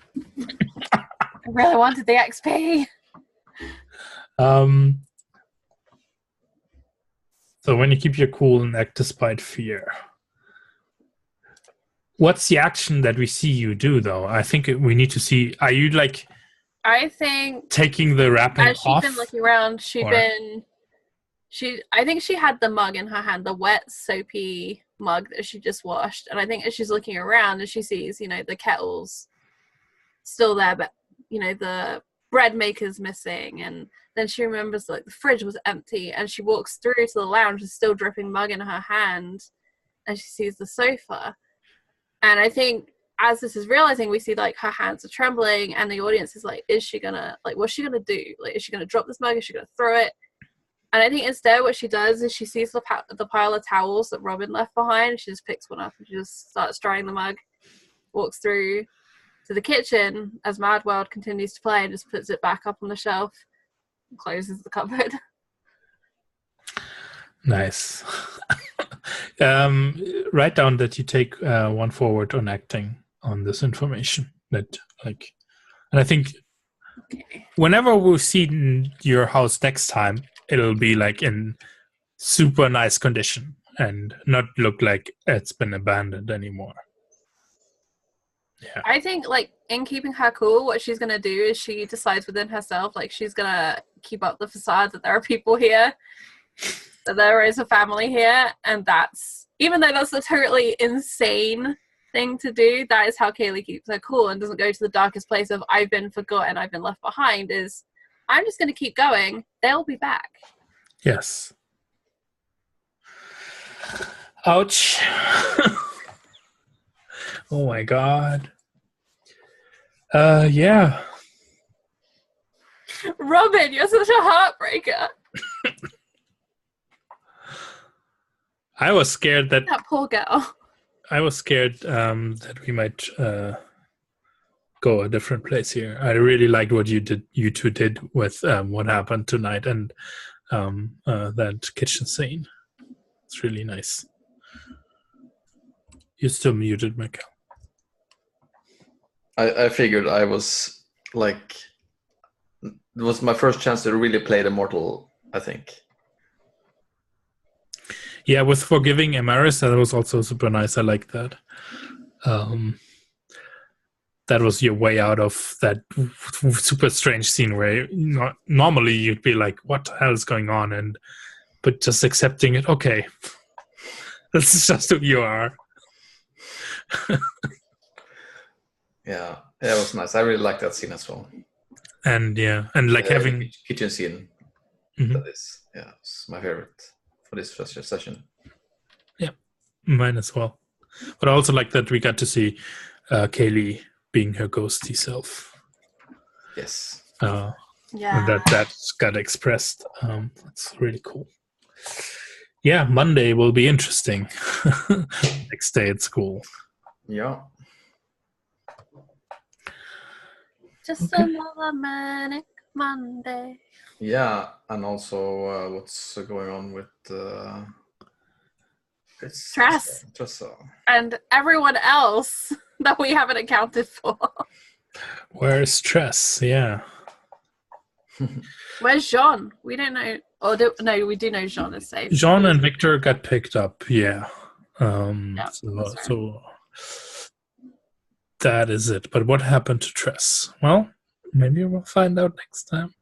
I really wanted the XP. So when you keep your cool and act despite fear, what's the action that we see you do, though? I think we need to see. Are you like? I think taking the wrapping as she's off. Been looking around. I think she had the mug in her hand, the wet, soapy mug that she just washed. And I think as she's looking around and she sees, the kettle's still there, but, the bread maker's missing. And then she remembers, like, the fridge was empty. And she walks through to the lounge with still dripping mug in her hand. And she sees the sofa. And I think as this is realizing, we see, like, her hands are trembling. And the audience is like, is she going to, like, what's she going to do? Like, is she going to drop this mug? Is she going to throw it? And I think instead what she does is she sees the pile of towels that Robin left behind. She just picks one up and she just starts drying the mug, walks through to the kitchen as Mad World continues to play and just puts it back up on the shelf and closes the cupboard. Nice. Write down that you take one forward on acting on this information. That like, and I think whenever we see your house next time, it'll be like in super nice condition and not look like it's been abandoned anymore. Yeah. I think, like, in keeping her cool, what she's going to do is she decides within herself, like, she's going to keep up the facade that there are people here, that there is a family here, and that's, even though that's a totally insane thing to do, that is how Kaylee keeps her cool and doesn't go to the darkest place of, I've been forgotten, I've been left behind, is, I'm just going to keep going. They'll be back. Yes. Ouch. Oh my god. Yeah. Robin, you're such a heartbreaker. I was scared that poor girl. I was scared that we might go a different place here. I really liked what you two did with what happened tonight and that kitchen scene. It's really nice. You're still muted, Michael. I figured I was like, it was my first chance to really play the mortal, I think. Yeah, with forgiving Amaris, that was also super nice. I like that. That was your way out of that super strange scene where normally you'd be like, what the hell is going on? But just accepting it, okay. This is just who you are. Yeah, it was nice. I really liked that scene as well. And like having the kitchen scene. Mhm. That is, it's my favorite for this first session. Yeah, mine as well. But I also like that we got to see Kaylee being her ghosty self. Yes. Yeah. And that got expressed. That's really cool. Yeah, Monday will be interesting. Next day at school. Yeah. Just another manic Monday. Yeah, and also what's going on with Tress. Tress. And everyone else that we haven't accounted for. Where's Tress? Yeah. Where's Jean? We don't know. No, we do know Jean is safe. Jean and Victor got picked up. Yeah. That's So that is it. But what happened to Tress? Well, maybe we'll find out next time.